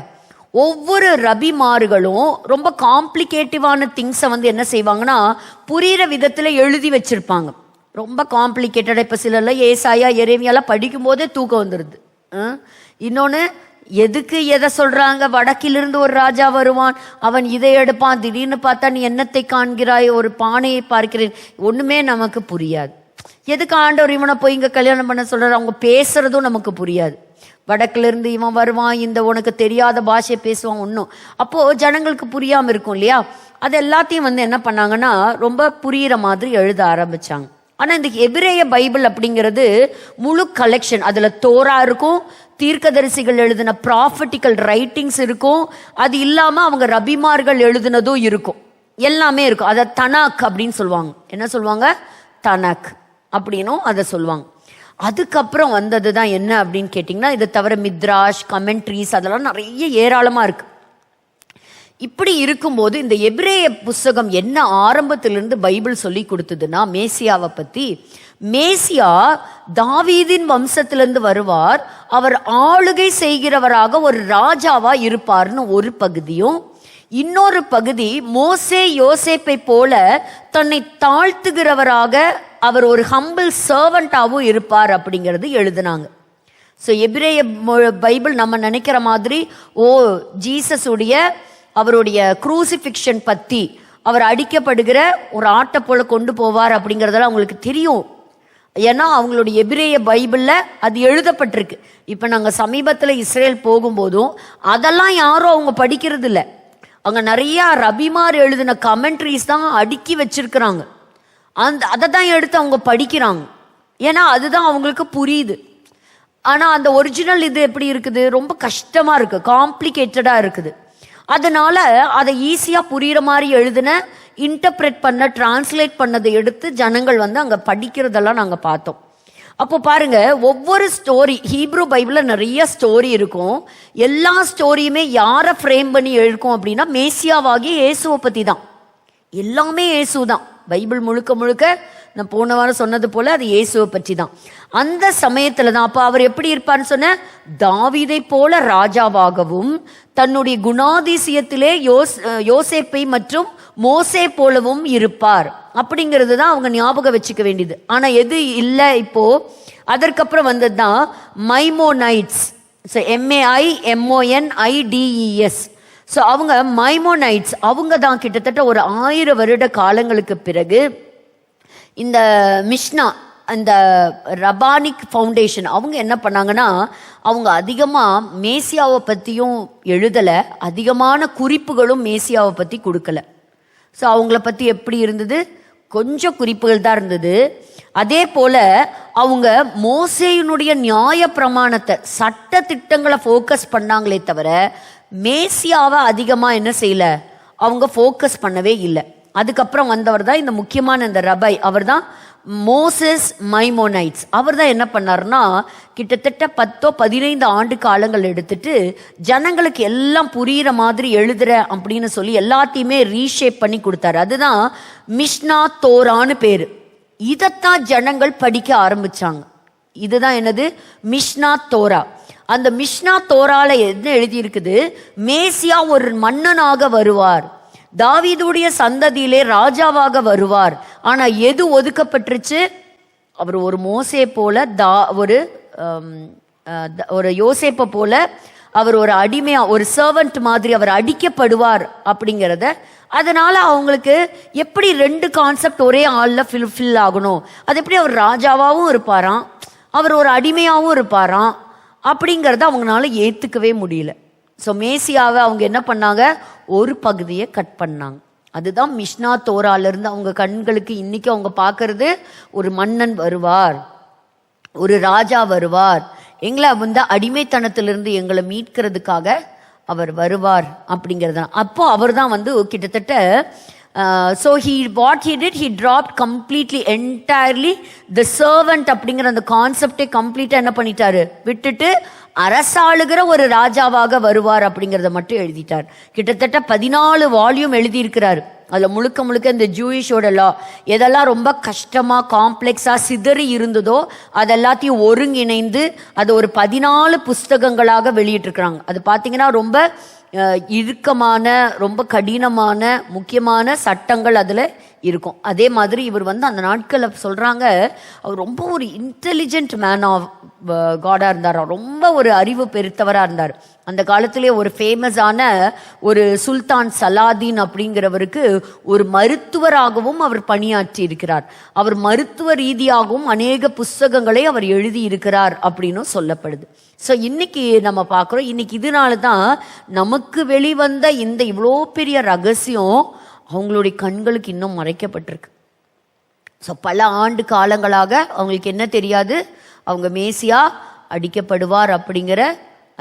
ஒவ்வொரு ரபிமார்களும் ரொம்ப காம்ப்ளிகேட்டிவான திங்ஸை என்ன செய்வாங்கன்னா புரியிற விதத்துல எழுதி வச்சிருப்பாங்க. ரொம்ப காம்ப்ளிகேட்டடா, இப்ப சிலர்லாம் ஏசாயா எரேமியாலாம் படிக்கும் போதே தூக்கம் வந்துடுது. இன்னொன்னு, எதுக்கு எதை சொல்றாங்க, வடக்கிலிருந்து ஒரு ராஜா வருவான், அவன் இதை எடுப்பான், திடீர்னு பார்த்தா நீ என்னத்தை காண்கிறாய், ஒரு பானையை பார்க்கிறேன், ஒண்ணுமே நமக்கு புரியாது. எதுக்கு ஆண்டவர் இவனை போய் இங்க கல்யாணம் பண்ண சொல்றாரு, அவங்க பேசுறதும் நமக்கு புரியாது. வடக்குல இருந்து இவன் வருவான், இந்த உனக்கு தெரியாத பாஷையை பேசுவான் ஒன்னும். அப்போ ஜனங்களுக்கு புரியாம இருக்கும் இல்லையா, அது எல்லாத்தையும் என்ன பண்ணாங்கன்னா ரொம்ப புரியுற மாதிரி எழுத ஆரம்பிச்சாங்க. ஆனா இந்த எபிரேய பைபிள் அப்படிங்கிறது முழு கலெக்ஷன். அதுல தோரா இருக்கும், தீர்க்கதரிசிகள் எழுதின ப்ராஃபட்டிக்கல் ரைட்டிங்ஸ் இருக்கும், அது இல்லாம அவங்க ரபிமார்கள் எழுதினதும் இருக்கும், எல்லாமே இருக்கும். அதை தனாக் அப்படின்னு சொல்லுவாங்க. என்ன சொல்லுவாங்க, தனாக் அப்படின்னும் அதை சொல்லுவாங்க. அதுக்கப்புறம் வந்ததுதான் என்ன அப்படின்னு கேட்டீங்கன்னா, இதை தவிர மித்ராஷ், கமெண்ட்ரிஸ், அதெல்லாம் நிறைய ஏராளமா இருக்கு. இப்படி இருக்கும்போது இந்த எபிரேய புஸ்தகம் என்ன ஆரம்பத்திலிருந்து பைபிள் சொல்லி கொடுத்ததுன்னா, மேசியாவை பத்தி, மேசியா தாவீதின் வம்சத்திலிருந்து வருவார், அவர் ஆளுகை செய்கிறவராக ஒரு ராஜாவா இருப்பார்னு ஒரு பகுதியும், இன்னொரு பகுதி மோசே யோசேப்பை போல தன்னை தாழ்த்துகிறவராக அவர் ஒரு ஹம்பிள் சர்வெண்டாவும் இருப்பார் அப்படிங்கிறது எழுதினாங்க. ஸோ எபிரேய பைபிள் நம்ம நினைக்கிற மாதிரி ஜீசஸ் உடைய அவருடைய குரூசிஃபிக்ஷன் பத்தி, அவர் அடிக்கப்படுகிற ஒரு ஆட்டை போல கொண்டு போவார் அப்படிங்கறதெல்லாம் அவங்களுக்கு தெரியும். ஏன்னா அவங்களுடைய எபிரேய பைபிள்ல அது எழுதப்பட்டிருக்கு. இப்ப நாங்க சமீபத்துல இஸ்ரேல் போகும்போதும் அதெல்லாம் யாரும் அவங்க படிக்கிறது இல்லை. அங்க நிறைய ரபிமார் எழுதின கமெண்ட்ரிஸ் தான் அடுக்கி வச்சிருக்கிறாங்க. அதை தான் எடுத்து அவங்க படிக்கிறாங்க. ஏன்னா அதுதான் அவங்களுக்கு புரியுது. ஆனா அந்த ஒரிஜினல் இது எப்படி இருக்குது, ரொம்ப கஷ்டமா இருக்கு, காம்ப்ளிகேட்டடா இருக்குது. அதனால அதை ஈஸியா புரியுற மாதிரி எழுதின, இன்டர்பிரேட் பண்ண, டிரான்ஸ்லேட் பண்ணதை எடுத்து ஜனங்கள் அங்க படிக்கிறதெல்லாம் நாங்க பார்த்தோம். அப்போ பாருங்க, ஒவ்வொரு ஸ்டோரி, ஹீப்ரூ பைபிள்ல நிறைய ஸ்டோரி இருக்கும். எல்லா ஸ்டோரியுமே யாரை ஃப்ரேம் பண்ணி எழுக்கும் அப்படின்னா, மேசியாவாகி இயேசுவை பத்தி தான். எல்லாமே இயேசு தான். பைபிள் முழுக்க முழுக்க நான் போன வாரம் சொன்னது போல அது இயேசுவை பற்றி தான். அந்த சமயத்துல தான் அப்ப அவர் எப்படி இருப்பார்னு சொன்ன, தாவீதை போல ராஜாவாகவும் தன்னுடைய குணாதிசயத்திலே யோசேப்பை மற்றும் மோசே போலவும் இருப்பார் அப்படிங்கிறது தான் அவங்க ஞாபகம் வச்சுக்க வேண்டியது. ஆனா எது இல்லை இப்போ, அதற்கப்புறம் வந்தது தான் மைமோனைட்ஸ். MAIMONIDES. ஸோ அவங்க மைமோனைட்ஸ், அவங்க தான் கிட்டத்தட்ட ஒரு 1000 வருட காலங்களுக்கு பிறகு இந்த மிஷ்னா, அந்த ரபானிக் ஃபவுண்டேஷன் அவங்க என்ன பண்ணாங்கன்னா, அவங்க அதிகமாக மேசியாவை பற்றியும் எழுதலை, அதிகமான குறிப்புகளும் மேசியாவை பற்றி கொடுக்கல. ஸோ அவங்கள பற்றி எப்படி இருந்தது, கொஞ்சம் குறிப்புகள் தான் இருந்தது. அதே போல அவங்க மோசேயினுடைய நியாய பிரமாணத்தை, சட்ட திட்டங்களை ஃபோக்கஸ் பண்ணாங்களே தவிர மேசியாவை அதிகமாக என்ன செய்யல, அவங்க ஃபோக்கஸ் பண்ணவே இல்லை. அதுக்கப்புறம் வந்தவர் தான் இந்த முக்கியமான இந்த ரபை, அவர் தான் மோசஸ் மைமோனைட்ஸ். அவர் தான் என்ன பண்ணார்னா, கிட்டத்தட்ட 10-15 ஆண்டு காலங்கள் எடுத்துட்டு ஜனங்களுக்கு எல்லாம் புரிகிற மாதிரி எழுதுற அப்படின்னு சொல்லி எல்லாத்தையுமே ரீஷேப் பண்ணி கொடுத்தாரு. அதுதான் மிஷ்னா தோரான்னு பேரு. இதைத்தான் ஜனங்கள் படிக்க ஆரம்பிச்சாங்க. இதுதான் என்னது, மிஷ்னா தோரா. அந்த மிஷ்னா தோரால என்ன எழுதி இருக்குது, மேசியா ஒரு மன்னனாக வருவார், தாவீதுடைய சந்ததியிலே ராஜாவாக வருவார். ஆனா எது ஒதுக்கப்பட்டுருச்சு, அவர் ஒரு மோசே போல ஒரு யோசேப்பை போல அவர் ஒரு அடிமையா, ஒரு சர்வன்ட் மாதிரி அவர் அடிக்கப்படுவார் அப்படிங்கிறத. அதனால அவங்களுக்கு எப்படி 2 கான்செப்ட் ஒரே ஆள்ல ஃபில் ஆகணும், அது எப்படி அவர் ராஜாவாகவும் இருப்பாராம், அவர் ஒரு அடிமையாகவும் இருப்பாராம் அப்படிங்கிறத அவங்களால ஏத்துக்கவே முடியல. ஸோ மேசியாவை அவங்க என்ன பண்ணாங்க, ஒரு பகுதியை கட் பண்ணாங்க. அதுதான் மிஷ்னா தோராலிருந்து அவங்க கண்களுக்கு இன்னைக்கு அவங்க பார்க்கறது, ஒரு மன்னன் வருவார், ஒரு ராஜா வருவார், எங்களை அடிமைத்தனத்திலிருந்து எங்களை மீட்கிறதுக்காக அவர் வருவார் அப்படிங்கிறது. அப்போ அவர் தான் கிட்டத்தட்ட so what he did, he dropped completely, entirely the servant அப்படிங்கிற அந்த கான்செப்டே கம்ப்ளீட்டா என்ன பண்ணிட்டாரு, விட்டுட்டு அரசாளுகிற ஒரு ராஜாவாக வருவார் அப்படிங்கிறத மட்டும் எழுதிட்டார். கிட்டத்தட்ட 14 வால்யூம் எழுதியிருக்கிறார். அதுல முழுக்க இந்த ஜூயிஷோட லா எதெல்லாம் ரொம்ப கஷ்டமா காம்ப்ளெக்ஸா சிதறி இருந்ததோ அதெல்லாத்தையும் ஒருங்கிணைந்து அது ஒரு 14 புஸ்தகங்களாக வெளியிட்டிருக்கிறாங்க. அது பார்த்தீங்கன்னா ரொம்ப இறுக்கமான, ரொம்ப கடினமான, முக்கியமான சட்டங்கள் அதுல இருக்கும். அதே மாதிரி இவர் அந்த நாட்களில் சொல்றாங்க, அவர் ரொம்ப ஒரு இன்டெலிஜென்ட் மேன் ஆஃப் காடா இருந்தார், ரொம்ப ஒரு அறிவு பெருத்தவரா இருந்தார். அந்த காலத்திலே ஒரு ஃபேமஸான ஒரு சுல்தான் சலாதீன் அப்படிங்கிறவருக்கு ஒரு மருத்துவராகவும் அவர் பணியாற்றி இருக்கிறார். அவர் மருத்துவ ரீதியாகவும் அநேக புஸ்தகங்களை அவர் எழுதி இருக்கிறார் அப்படின்னு சொல்லப்படுது. ஸோ இன்னைக்கு நம்ம பார்க்குறோம், இன்னைக்கு இதனால தான் நமக்கு வெளிவந்த இந்த இவ்வளோ பெரிய ரகசியம் அவங்களுடைய கண்களுக்கு இன்னும் மறைக்கப்பட்டிருக்கு. ஸோ பல ஆண்டு காலங்களாக அவங்களுக்கு என்ன தெரியாது, அவங்க மேசியா அடிக்கப்படுவார் அப்படிங்கிற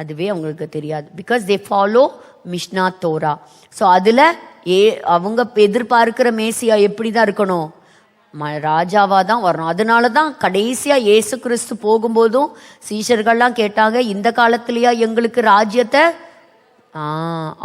அதுவே அவங்களுக்கு தெரியாது. Because they follow Mishnah Torah. So அதில் அவங்க எதிர்பார்க்கிற மேசியா எப்படி தான் இருக்கணும், ராஜாவா தான் வரணும். அதனால தான் கடைசியா இயேசு கிறிஸ்து போகும்போதும் சீஷர்கள்லாம் கேட்டாங்க, இந்த காலத்திலயா எங்களுக்கு ராஜ்யத்தை,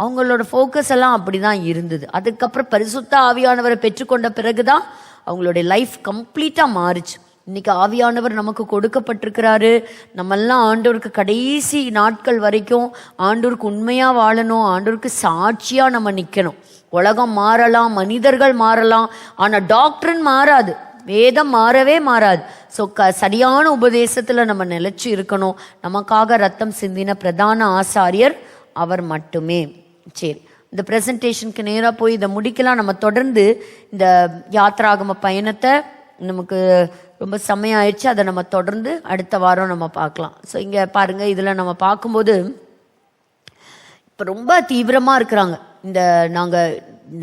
அவங்களோட ஃபோக்கஸ் எல்லாம் அப்படிதான் இருந்தது. அதுக்கப்புறம் பரிசுத்த ஆவியானவரை பெற்றுக்கொண்ட பிறகுதான் அவங்களுடைய லைஃப் கம்ப்ளீட்டா மாறுச்சு. இன்னைக்கு ஆவியானவர் நமக்கு கொடுக்கப்பட்டிருக்கிறாரு. நம்மெல்லாம் ஆண்டவருக்கு கடைசி நாட்கள் வரைக்கும் ஆண்டவருக்கு உண்மையா வாழணும், ஆண்டவருக்கு சாட்சியா நம்ம நிக்கணும். உலகம் மாறலாம், மனிதர்கள் மாறலாம், ஆனா டாக்டரின் மாறாது, வேதம் மாறவே மாறாது. ஸோ சரியான உபதேசத்துல நம்ம நிலைச்சு இருக்கணும். நமக்காக ரத்தம் சிந்தின பிரதான ஆசாரியர் அவர் மட்டுமே. சரி, இந்த பிரசன்டேஷனுக்கு நேராக போய் இதை முடிக்கலாம். நம்ம தொடர்ந்து இந்த யாத்ராகம பயணத்தை, நமக்கு ரொம்ப சமயம் ஆயிடுச்சு, அதை நம்ம தொடர்ந்து அடுத்த வாரம் நம்ம பார்க்கலாம். ஸோ இங்கே பாருங்க, இதில் நம்ம பார்க்கும்போது இப்போ ரொம்ப தீவிரமாக இருக்கிறாங்க. இந்த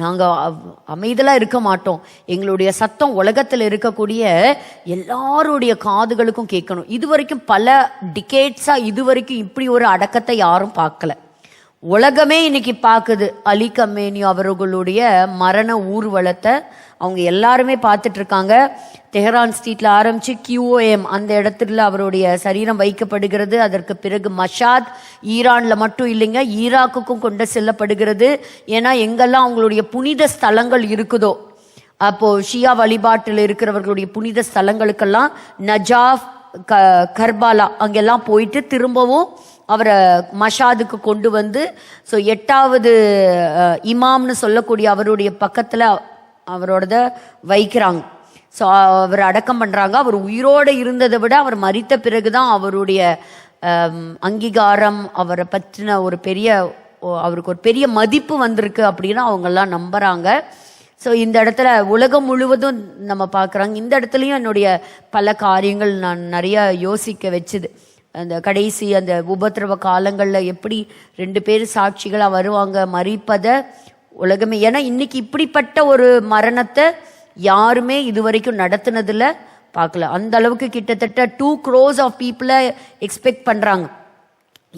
நாங்கள் அமைதலாக இருக்க மாட்டோம், எங்களுடைய சத்தம் உலகத்தில் இருக்கக்கூடிய எல்லாருடைய காதுகளுக்கும் கேட்கணும். இதுவரைக்கும் பல டிகேட்ஸாக இதுவரைக்கும் இப்படி ஒரு அடக்கத்தை யாரும் பார்க்கல. உலகமே இன்னைக்கு பார்க்குது. அலி கமேனி அவர்களுடைய மரண ஊர்வலத்தை அவங்க எல்லாருமே பார்த்துட்டு இருக்காங்க. தெஹரான் ஸ்ட்ரீட்ல ஆரம்பிச்சு QOM அந்த இடத்துல அவருடைய சரீரம் வைக்கப்படுகிறது. அதற்கு பிறகு மஷாத், ஈரான்ல மட்டும் இல்லைங்க, ஈராக்குக்கும் கொண்டு செல்லப்படுகிறது. ஏன்னா எங்கெல்லாம் அவங்களுடைய புனித ஸ்தலங்கள் இருக்குதோ அப்போ ஷியா வழிபாட்டில் இருக்கிறவர்களுடைய புனித ஸ்தலங்களுக்கெல்லாம் நஜாஃப், கர்பாலா அங்கெல்லாம் போயிட்டு திரும்பவும் அவரை மஷாதுக்கு கொண்டு வந்து, ஸோ 8வது இமாம்னு சொல்லக்கூடிய அவருடைய பக்கத்தில் அவரோடத வைக்கிறாங்க. ஸோ அவர் அடக்கம் பண்ணுறாங்க. அவர் உயிரோடு இருந்ததை விட அவர் மரித்த பிறகுதான் அவருடைய அங்கீகாரம், அவரை பற்றின ஒரு பெரிய, அவருக்கு ஒரு பெரிய மதிப்பு வந்திருக்கு அப்படின்னு அவங்கெல்லாம் நம்புகிறாங்க. ஸோ இந்த இடத்துல உலகம் முழுவதும் நம்ம பார்க்குறாங்க. இந்த இடத்துலையும் என்னுடைய பல காரியங்கள் நான் நிறைய யோசிக்க வச்சுது. அந்த கடைசி அந்த உபத்திரவ காலங்களில் எப்படி 2 பேர் சாட்சிகளாக வருவாங்க, மறிப்பதை உலகமே. ஏன்னா இன்னைக்கு இப்படிப்பட்ட ஒரு மரணத்தை யாருமே இதுவரைக்கும் நடத்தினதில் பார்க்கல. அந்த அளவுக்கு கிட்டத்தட்ட 2 crores ஆஃப் பீப்புளை எக்ஸ்பெக்ட் பண்ணுறாங்க.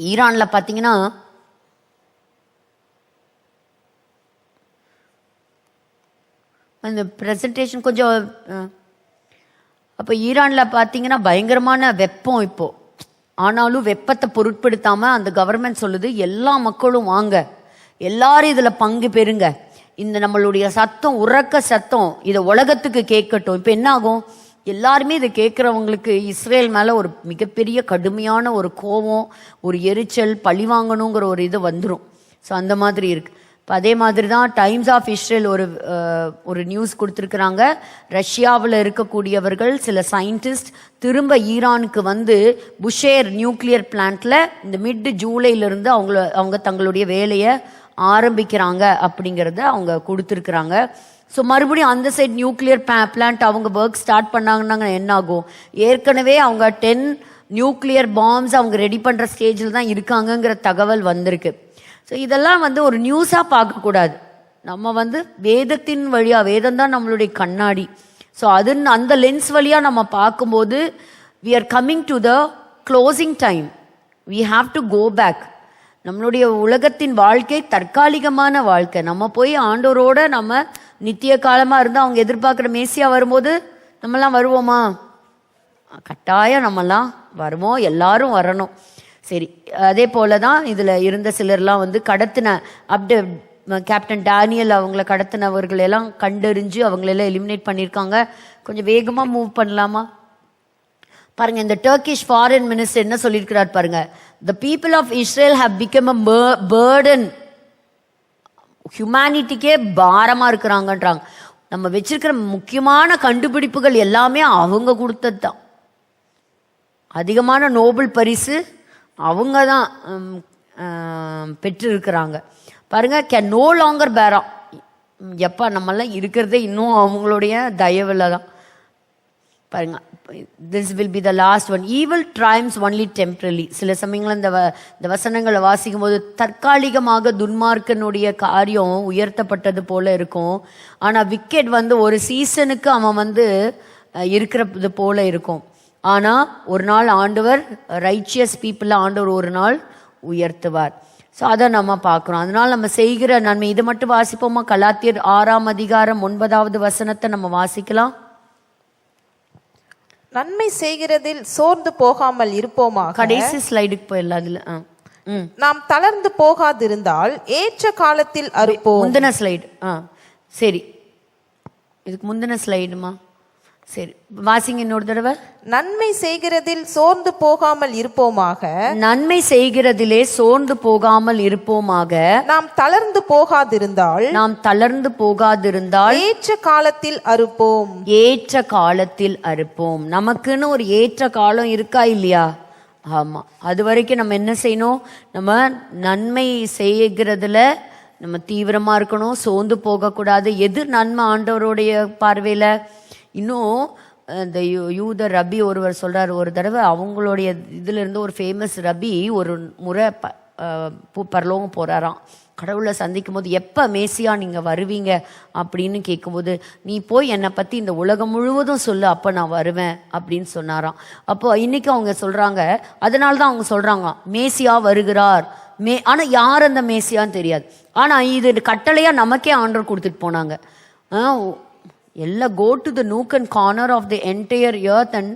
ஈரானில் பார்த்தீங்கன்னா அந்த ப்ரெசன்டேஷன் கொஞ்சம், அப்போ ஈரானில் பார்த்தீங்கன்னா பயங்கரமான வெப்பம் இப்போது. ஆனாலும் வெப்பத்தை பொருட்படுத்தாமல் அந்த கவர்மெண்ட் சொல்லுது எல்லா மக்களும் வாங்க, எல்லாரும் இதில் பங்கு பெறுங்க, இந்த நம்மளுடைய சத்தம், உறக்க சத்தம் இதை உலகத்துக்கு கேட்கட்டும். இப்போ என்ன ஆகும், எல்லாருமே இதை கேட்குறவங்களுக்கு இஸ்ரேல் மேலே ஒரு மிகப்பெரிய கடுமையான ஒரு கோபம், ஒரு எரிச்சல், பழி வாங்கணுங்கிற ஒரு இது வந்துடும். ஸோ அந்த மாதிரி இருக்குது. இப்போ அதே மாதிரி தான் டைம்ஸ் ஆஃப் இஸ்ரேல் ஒரு நியூஸ் கொடுத்துருக்குறாங்க. ரஷ்யாவில் இருக்கக்கூடியவர்கள் சில சயின்டிஸ்ட் திரும்ப ஈரானுக்கு வந்து புஷேர் நியூக்ளியர் பிளான்ட்டில் இந்த மிட் ஜூலையிலிருந்து அவங்க தங்களுடைய வேலையை ஆரம்பிக்கிறாங்க அப்படிங்கிறத அவங்க கொடுத்துருக்குறாங்க. ஸோ மறுபடியும் அந்த சைட் நியூக்ளியர் பிளான்ட் அவங்க ஒர்க் ஸ்டார்ட் பண்ணாங்கன்னா என்ன ஆகும், ஏற்கனவே அவங்க 10 நியூக்ளியர் பாம்ஸ் அவங்க ரெடி பண்ணுற ஸ்டேஜில் தான் இருக்காங்கங்கிற தகவல் வந்திருக்கு. ஸோ இதெல்லாம் வந்து ஒரு நியூஸாக பார்க்கக்கூடாது. நம்ம வேதத்தின் வழியாக, வேதம் தான் நம்மளுடைய கண்ணாடி. ஸோ அந்த லென்ஸ் வழியாக நம்ம பார்க்கும்போது we are coming to the closing time. we have to go back. நம்மளுடைய உலகத்தின் வாழ்க்கை தற்காலிகமான வாழ்க்கை. நம்ம போய் ஆண்டவரோட நம்ம நித்திய காலமாக இருந்து அவங்க எதிர்பார்க்குற மேசியா வரும்போது நம்மலாம் வருவோமா? கட்டாயம் நம்மலாம் வருவோம், எல்லாரும் வரணும். சரி, அதே போல தான் இதில் இருந்த சிலர்லாம் கடத்தின கேப்டன் டேனியல் அவங்கள கடத்தினவர்கள் எல்லாம் கண்டறிஞ்சு அவங்களெல்லாம் எலிமினேட் பண்ணியிருக்காங்க. கொஞ்சம் வேகமாக மூவ் பண்ணலாமா? பாருங்க, இந்த டர்க்கிஷ் ஃபாரின் மினிஸ்டர் என்ன சொல்லியிருக்கிறார் பாருங்க. The people of Israel have become a burden. ஹியூமனிட்டிக்கே பாரமாக இருக்கிறாங்கன்றாங்க. நம்ம வச்சிருக்கிற முக்கியமான கண்டுபிடிப்புகள் எல்லாமே அவங்க கொடுத்தது தான். அதிகமான நோபல் பரிசு அவங்க தான் பெற்றிருக்கிறாங்க. பாருங்க, கேன் நோ லாங்கர் பேரா. எப்போ நம்மளாம் இருக்கிறதே இன்னும் அவங்களுடைய தயவில் தான். பாருங்க, this will be the last one. Evil triumphs only temporarily. சில சமயங்கள் இந்த வசனங்களை வாசிக்கும் போது தற்காலிகமாக துன்மார்க்கனுடைய காரியம் உயர்த்தப்பட்டது போல இருக்கும். ஆனால் விக்கெட் ஒரு சீசனுக்கு அவன் இருக்கிறது போல இருக்கும். ஆனால் ஒரு நாள் ஆண்டவர் ரைச்சியஸ் பீப்புளை ஆண்டவர் ஒரு நாள் உயர்த்துவார். ஸோ அதை நம்ம பார்க்குறோம். அதனால் நம்ம செய்கிற நன்மை, இதை மட்டும் வாசிப்போமா? கலாத்தியர் 6ஆம் அதிகாரம் 9வது வசனத்தை நம்ம வாசிக்கலாம். நன்மை செய்கிறதில் சோர்ந்து போகாமல் இருப்போமாக. கடைசி ஸ்லைடுக்கு போயிடலாம். அதுல நாம் தளர்ந்து போகாதிருந்தால் ஏற்ற காலத்தில் அறுப்போம். முந்தின ஸ்லைடு. சரி, இதுக்கு முந்தின ஸ்லைடுமா? சரி, வாசிங்க இன்னொரு தடவை. நன்மை செய்கிறதில் சோர்ந்து போகாமல் இருப்போமாக. நன்மை செய்கிறதிலே சோர்ந்து போகாமல் இருப்போமாக. நாம் தளர்ந்து போகாதிருந்தால். நாம் தளர்ந்து போகாதிருந்தால் ஏற்ற காலத்தில் அறுப்போம். ஏற்ற காலத்தில் அறுப்போம். நமக்குன்னு ஒரு ஏற்ற காலம் இருக்கா இல்லையா? ஆமா. அது வரைக்கும் நம்ம என்ன செய்யணும்? நம்ம நன்மை செய்கிறதுல நம்ம தீவிரமா இருக்கணும், சோர்ந்து போகக்கூடாது. எது நன்மை ஆண்டவருடைய பார்வையில? இன்னும் இந்த யூத ரபி ஒருவர் சொல்றாரு, ஒரு தடவை அவங்களுடைய இதுல இருந்து ஒரு ஃபேமஸ் ரபி ஒரு முறை பரலோகம் போறாராம். கடவுளை சந்திக்கும் போது, எப்போ மேசியா நீங்கள் வருவீங்க அப்படின்னு கேட்கும்போது, நீ போய் என்னை பற்றி இந்த உலகம் முழுவதும் சொல்லு, அப்போ நான் வருவேன் அப்படின்னு சொன்னாராம். அப்போ இன்னைக்கு அவங்க சொல்கிறாங்க, அதனால தான் அவங்க சொல்கிறாங்க மேசியா வருகிறார். ஆனால் யார் அந்த மேசியான்னு தெரியாது. ஆனால் இது கட்டளையாக நமக்கே ஆண்டவர் கொடுத்துட்டு போனாங்க. எல்லாம் go to the nook and corner of the entire earth and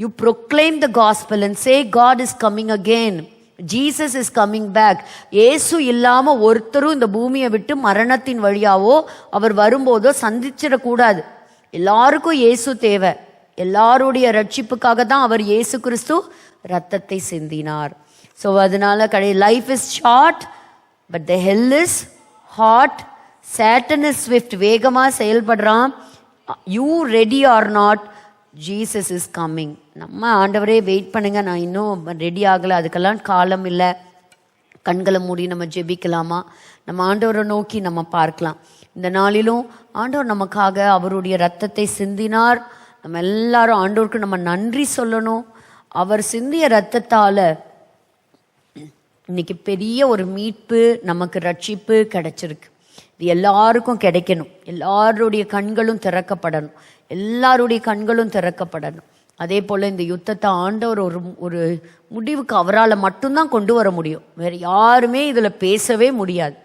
you proclaim the gospel and say God is coming again. Jesus is coming back. இயேசு இல்லாம ஒருத்தரும் இந்த பூமியை விட்டு மரணத்தின் வழியாவோ அவர் வரும்போதோ சந்திச்சிடக்கூடாது. எல்லாருக்கும் இயேசு தேவை. எல்லாருடைய ரட்சிப்புக்காக தான் அவர் இயேசு கிறிஸ்து ரத்தத்தை சிந்தினார். ஸோ அதனால life is short but the hell is hot. Satan is swift, வேகமாக செயல்படுறான். You ready or not, Jesus is coming. நம்ம ஆண்டவரே வெயிட் பண்ணுங்க, நான் இன்னும் ரெடி ஆகலை, அதுக்கெல்லாம் காலம் இல்லை. கண்களை மூடி நம்ம ஜெபிக்கலாமா? நம்ம ஆண்டவரை நோக்கி நம்ம பார்க்கலாம். இந்த நாளிலும் ஆண்டவர் நமக்காக அவருடைய ரத்தத்தை சிந்தினார். நம்ம எல்லாரும் ஆண்டவருக்கு நம்ம நன்றி சொல்லணும். அவர் சிந்திய ரத்தத்தால இன்னைக்கு பெரிய ஒரு மீட்பு, நமக்கு ரட்சிப்பு கிடைச்சிருக்கு. இது எல்லாருக்கும் கிடைக்கணும். எல்லாருடைய கண்களும் திறக்கப்படணும். எல்லாருடைய கண்களும் திறக்கப்படணும். அதே போல் இந்த யுத்தத்தை ஆண்டவர் ஒரு முடிவுக்கு அவரால் மட்டும்தான் கொண்டு வர முடியும். வேறு யாருமே இதில் பேசவே முடியாது.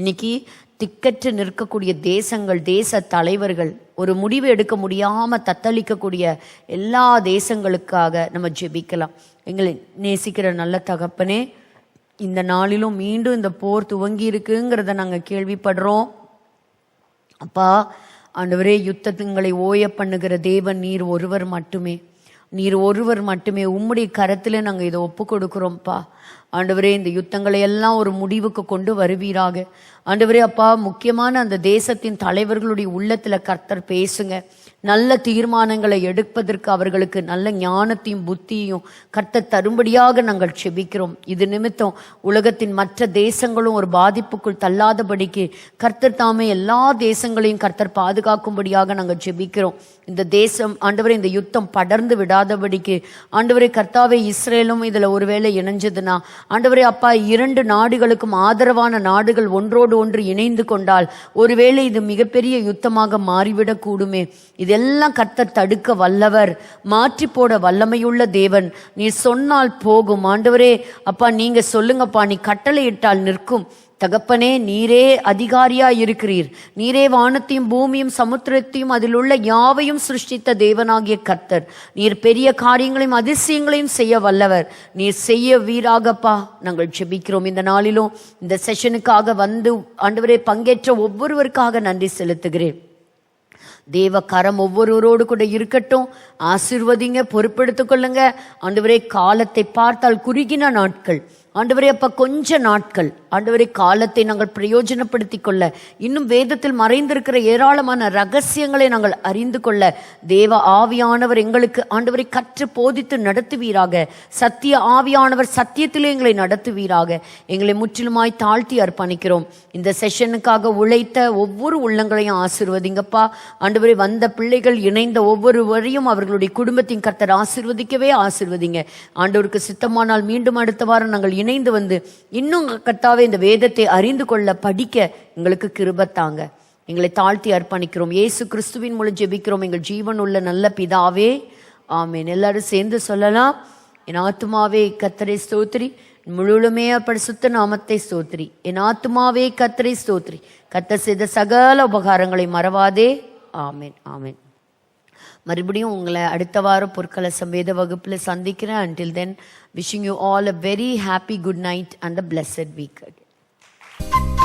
இன்னைக்கு திக்கற்று நிற்கக்கூடிய தேசங்கள், தேச தலைவர்கள், ஒரு முடிவு எடுக்க முடியாமல் தத்தளிக்கக்கூடிய எல்லா தேசங்களுக்காக நம்ம ஜெபிக்கலாம். எங்களை நேசிக்கிற நல்ல தகப்பனே, இந்த நாளிலும் மீண்டும் இந்த போர் துவங்கி இருக்குங்கிறத நாங்கள் கேள்விப்படுறோம். அப்பா ஆண்டவரே, யுத்தத்துங்களை ஓய பண்ணுகிற தேவன் நீர் ஒருவர் மட்டுமே. நீர் ஒருவர் மட்டுமே. உம்முடைய கரத்தில் நாங்கள் இதை ஒப்பு கொடுக்குறோம்ப்பா. ஆண்டவரே, இந்த யுத்தங்களை எல்லாம் ஒரு முடிவுக்கு கொண்டு வருவீராக. ஆண்டவரே அப்பா, முக்கியமான அந்த தேசத்தின் தலைவர்களுடைய உள்ளத்தில் கர்த்தர் பேசுங்க. நல்ல தீர்மானங்களை எடுப்பதற்கு அவர்களுக்கு நல்ல ஞானத்தையும் புத்தியையும் கர்த்தர் தரும்படியாக நாங்கள் செபிக்கிறோம். இது நிமித்தம் உலகத்தின் மற்ற தேசங்களும் ஒரு பாதிப்புக்குள் தள்ளாதபடிக்கு கர்த்தர் தாமே எல்லா தேசங்களையும் கர்த்தர் பாதுகாக்கும்படியாக நாங்கள் செபிக்கிறோம். இந்த தேசம் ஆண்டவரே, இந்த யுத்தம் படர்ந்து விடாதபடிக்கு ஆண்டவரே கர்த்தாவே, இஸ்ரேலும் இதில் ஒருவேளை இணைஞ்சதுன்னா ஆண்டவரே அப்பா, 2 நாடுகளுக்கும் ஆதரவான நாடுகள் ஒன்றோடு ஒன்று இணைந்து கொண்டால் ஒருவேளை இது மிகப்பெரிய யுத்தமாக மாறிவிடக் கூடுமே. இதெல்லாம் கர்த்தர் தடுக்க வல்லவர், மாற்றி போட வல்லமையுள்ள தேவன். நீர் சொன்னால் போகும். ஆண்டவரே அப்பா, நீங்க சொல்லுங்கப்பா, நீ கட்டளையிட்டால் நிற்கும். தகப்பனே, நீரே அதிகாரியா இருக்கிறீர். நீரே வானத்தையும் பூமியும் சமுத்திரத்தையும் அதில் உள்ள யாவையும் சிருஷ்டித்த தேவனாகிய கர்த்தர். நீர் பெரிய காரியங்களையும் அதிசயங்களையும் செய்ய வல்லவர். நீர் செய்ய வீராகப்பா நாங்கள் ஜெபிக்கிறோம். இந்த நாளிலும் இந்த செஷனுக்காக வந்து ஆண்டவரே பங்கேற்ற ஒவ்வொருவருக்காக நன்றி செலுத்துகிறேன். தேவ கரம் ஒவ்வொருவரோடு கூட இருக்கட்டும். ஆசீர்வதிங்க, பொறுப்பெடுத்துக் கொள்ளுங்க. ஆண்டவரே, காலத்தை பார்த்தால் குறுகின நாட்கள். ஆண்டவரே அப்பா, கொஞ்ச நாட்கள். ஆண்டவரே, காலத்தை நாங்கள் பிரயோஜனப்படுத்தி கொள்ள, இன்னும் வேதத்தில் மறைந்திருக்கிற ஏராளமான ரகசியங்களை நாங்கள் அறிந்து கொள்ள தேவ ஆவியானவர் எங்களுக்கு ஆண்டவரை கற்று போதித்து நடத்துவீராக. சத்திய ஆவியானவர் சத்தியத்திலே எங்களை நடத்துவீராக. எங்களை முற்றிலுமாய் தாழ்த்தி அர்ப்பணிக்கிறோம். இந்த செஷனுக்காக உழைத்த ஒவ்வொரு உள்ளங்களையும் ஆசீர்வதிங்கப்பா. ஆண்டவரே, வந்த பிள்ளைகள் இணைந்த ஒவ்வொருவரையும் அவர்களுடைய குடும்பத்தின் கர்த்தர் ஆசீர்வதிக்கவே ஆசீர்வதிங்க. ஆண்டவருக்கு சித்தமானால் மீண்டும் அடுத்த வாரம் நாங்கள் இணைந்து வந்து இன்னும் கர்த்தாவே இந்த வேதத்தை அறிந்து கொள்ள, படிக்க எங்களுக்கு கிருபை தாங்க. எங்களை தாழ்த்தி அர்ப்பணிக்கிறோம். இயேசு கிறிஸ்துவின் மூலம் ஜெபிக்கிறோம் எங்கள் ஜீவன் உள்ள நல்ல பிதாவே, ஆமேன். எல்லாரும் சேர்ந்து சொல்லலாம். என் ஆத்துமாவே கர்த்தரை ஸ்தோத்திரி, முழுமே பரிசுத்த நாமத்தை ஸ்தோத்திரி. என் ஆத்துமாவே கர்த்தரை ஸ்தோத்திரி, கர்த்தர் செய்த சகல உபகாரங்களை மறவாதே. ஆமேன், ஆமேன். மறுபடியும் உங்களை அடுத்த வாரம் பொற்கலசம் வேத வகுப்பில் சந்திக்கிறேன். Until then, wishing you all a very happy good night and a blessed week again.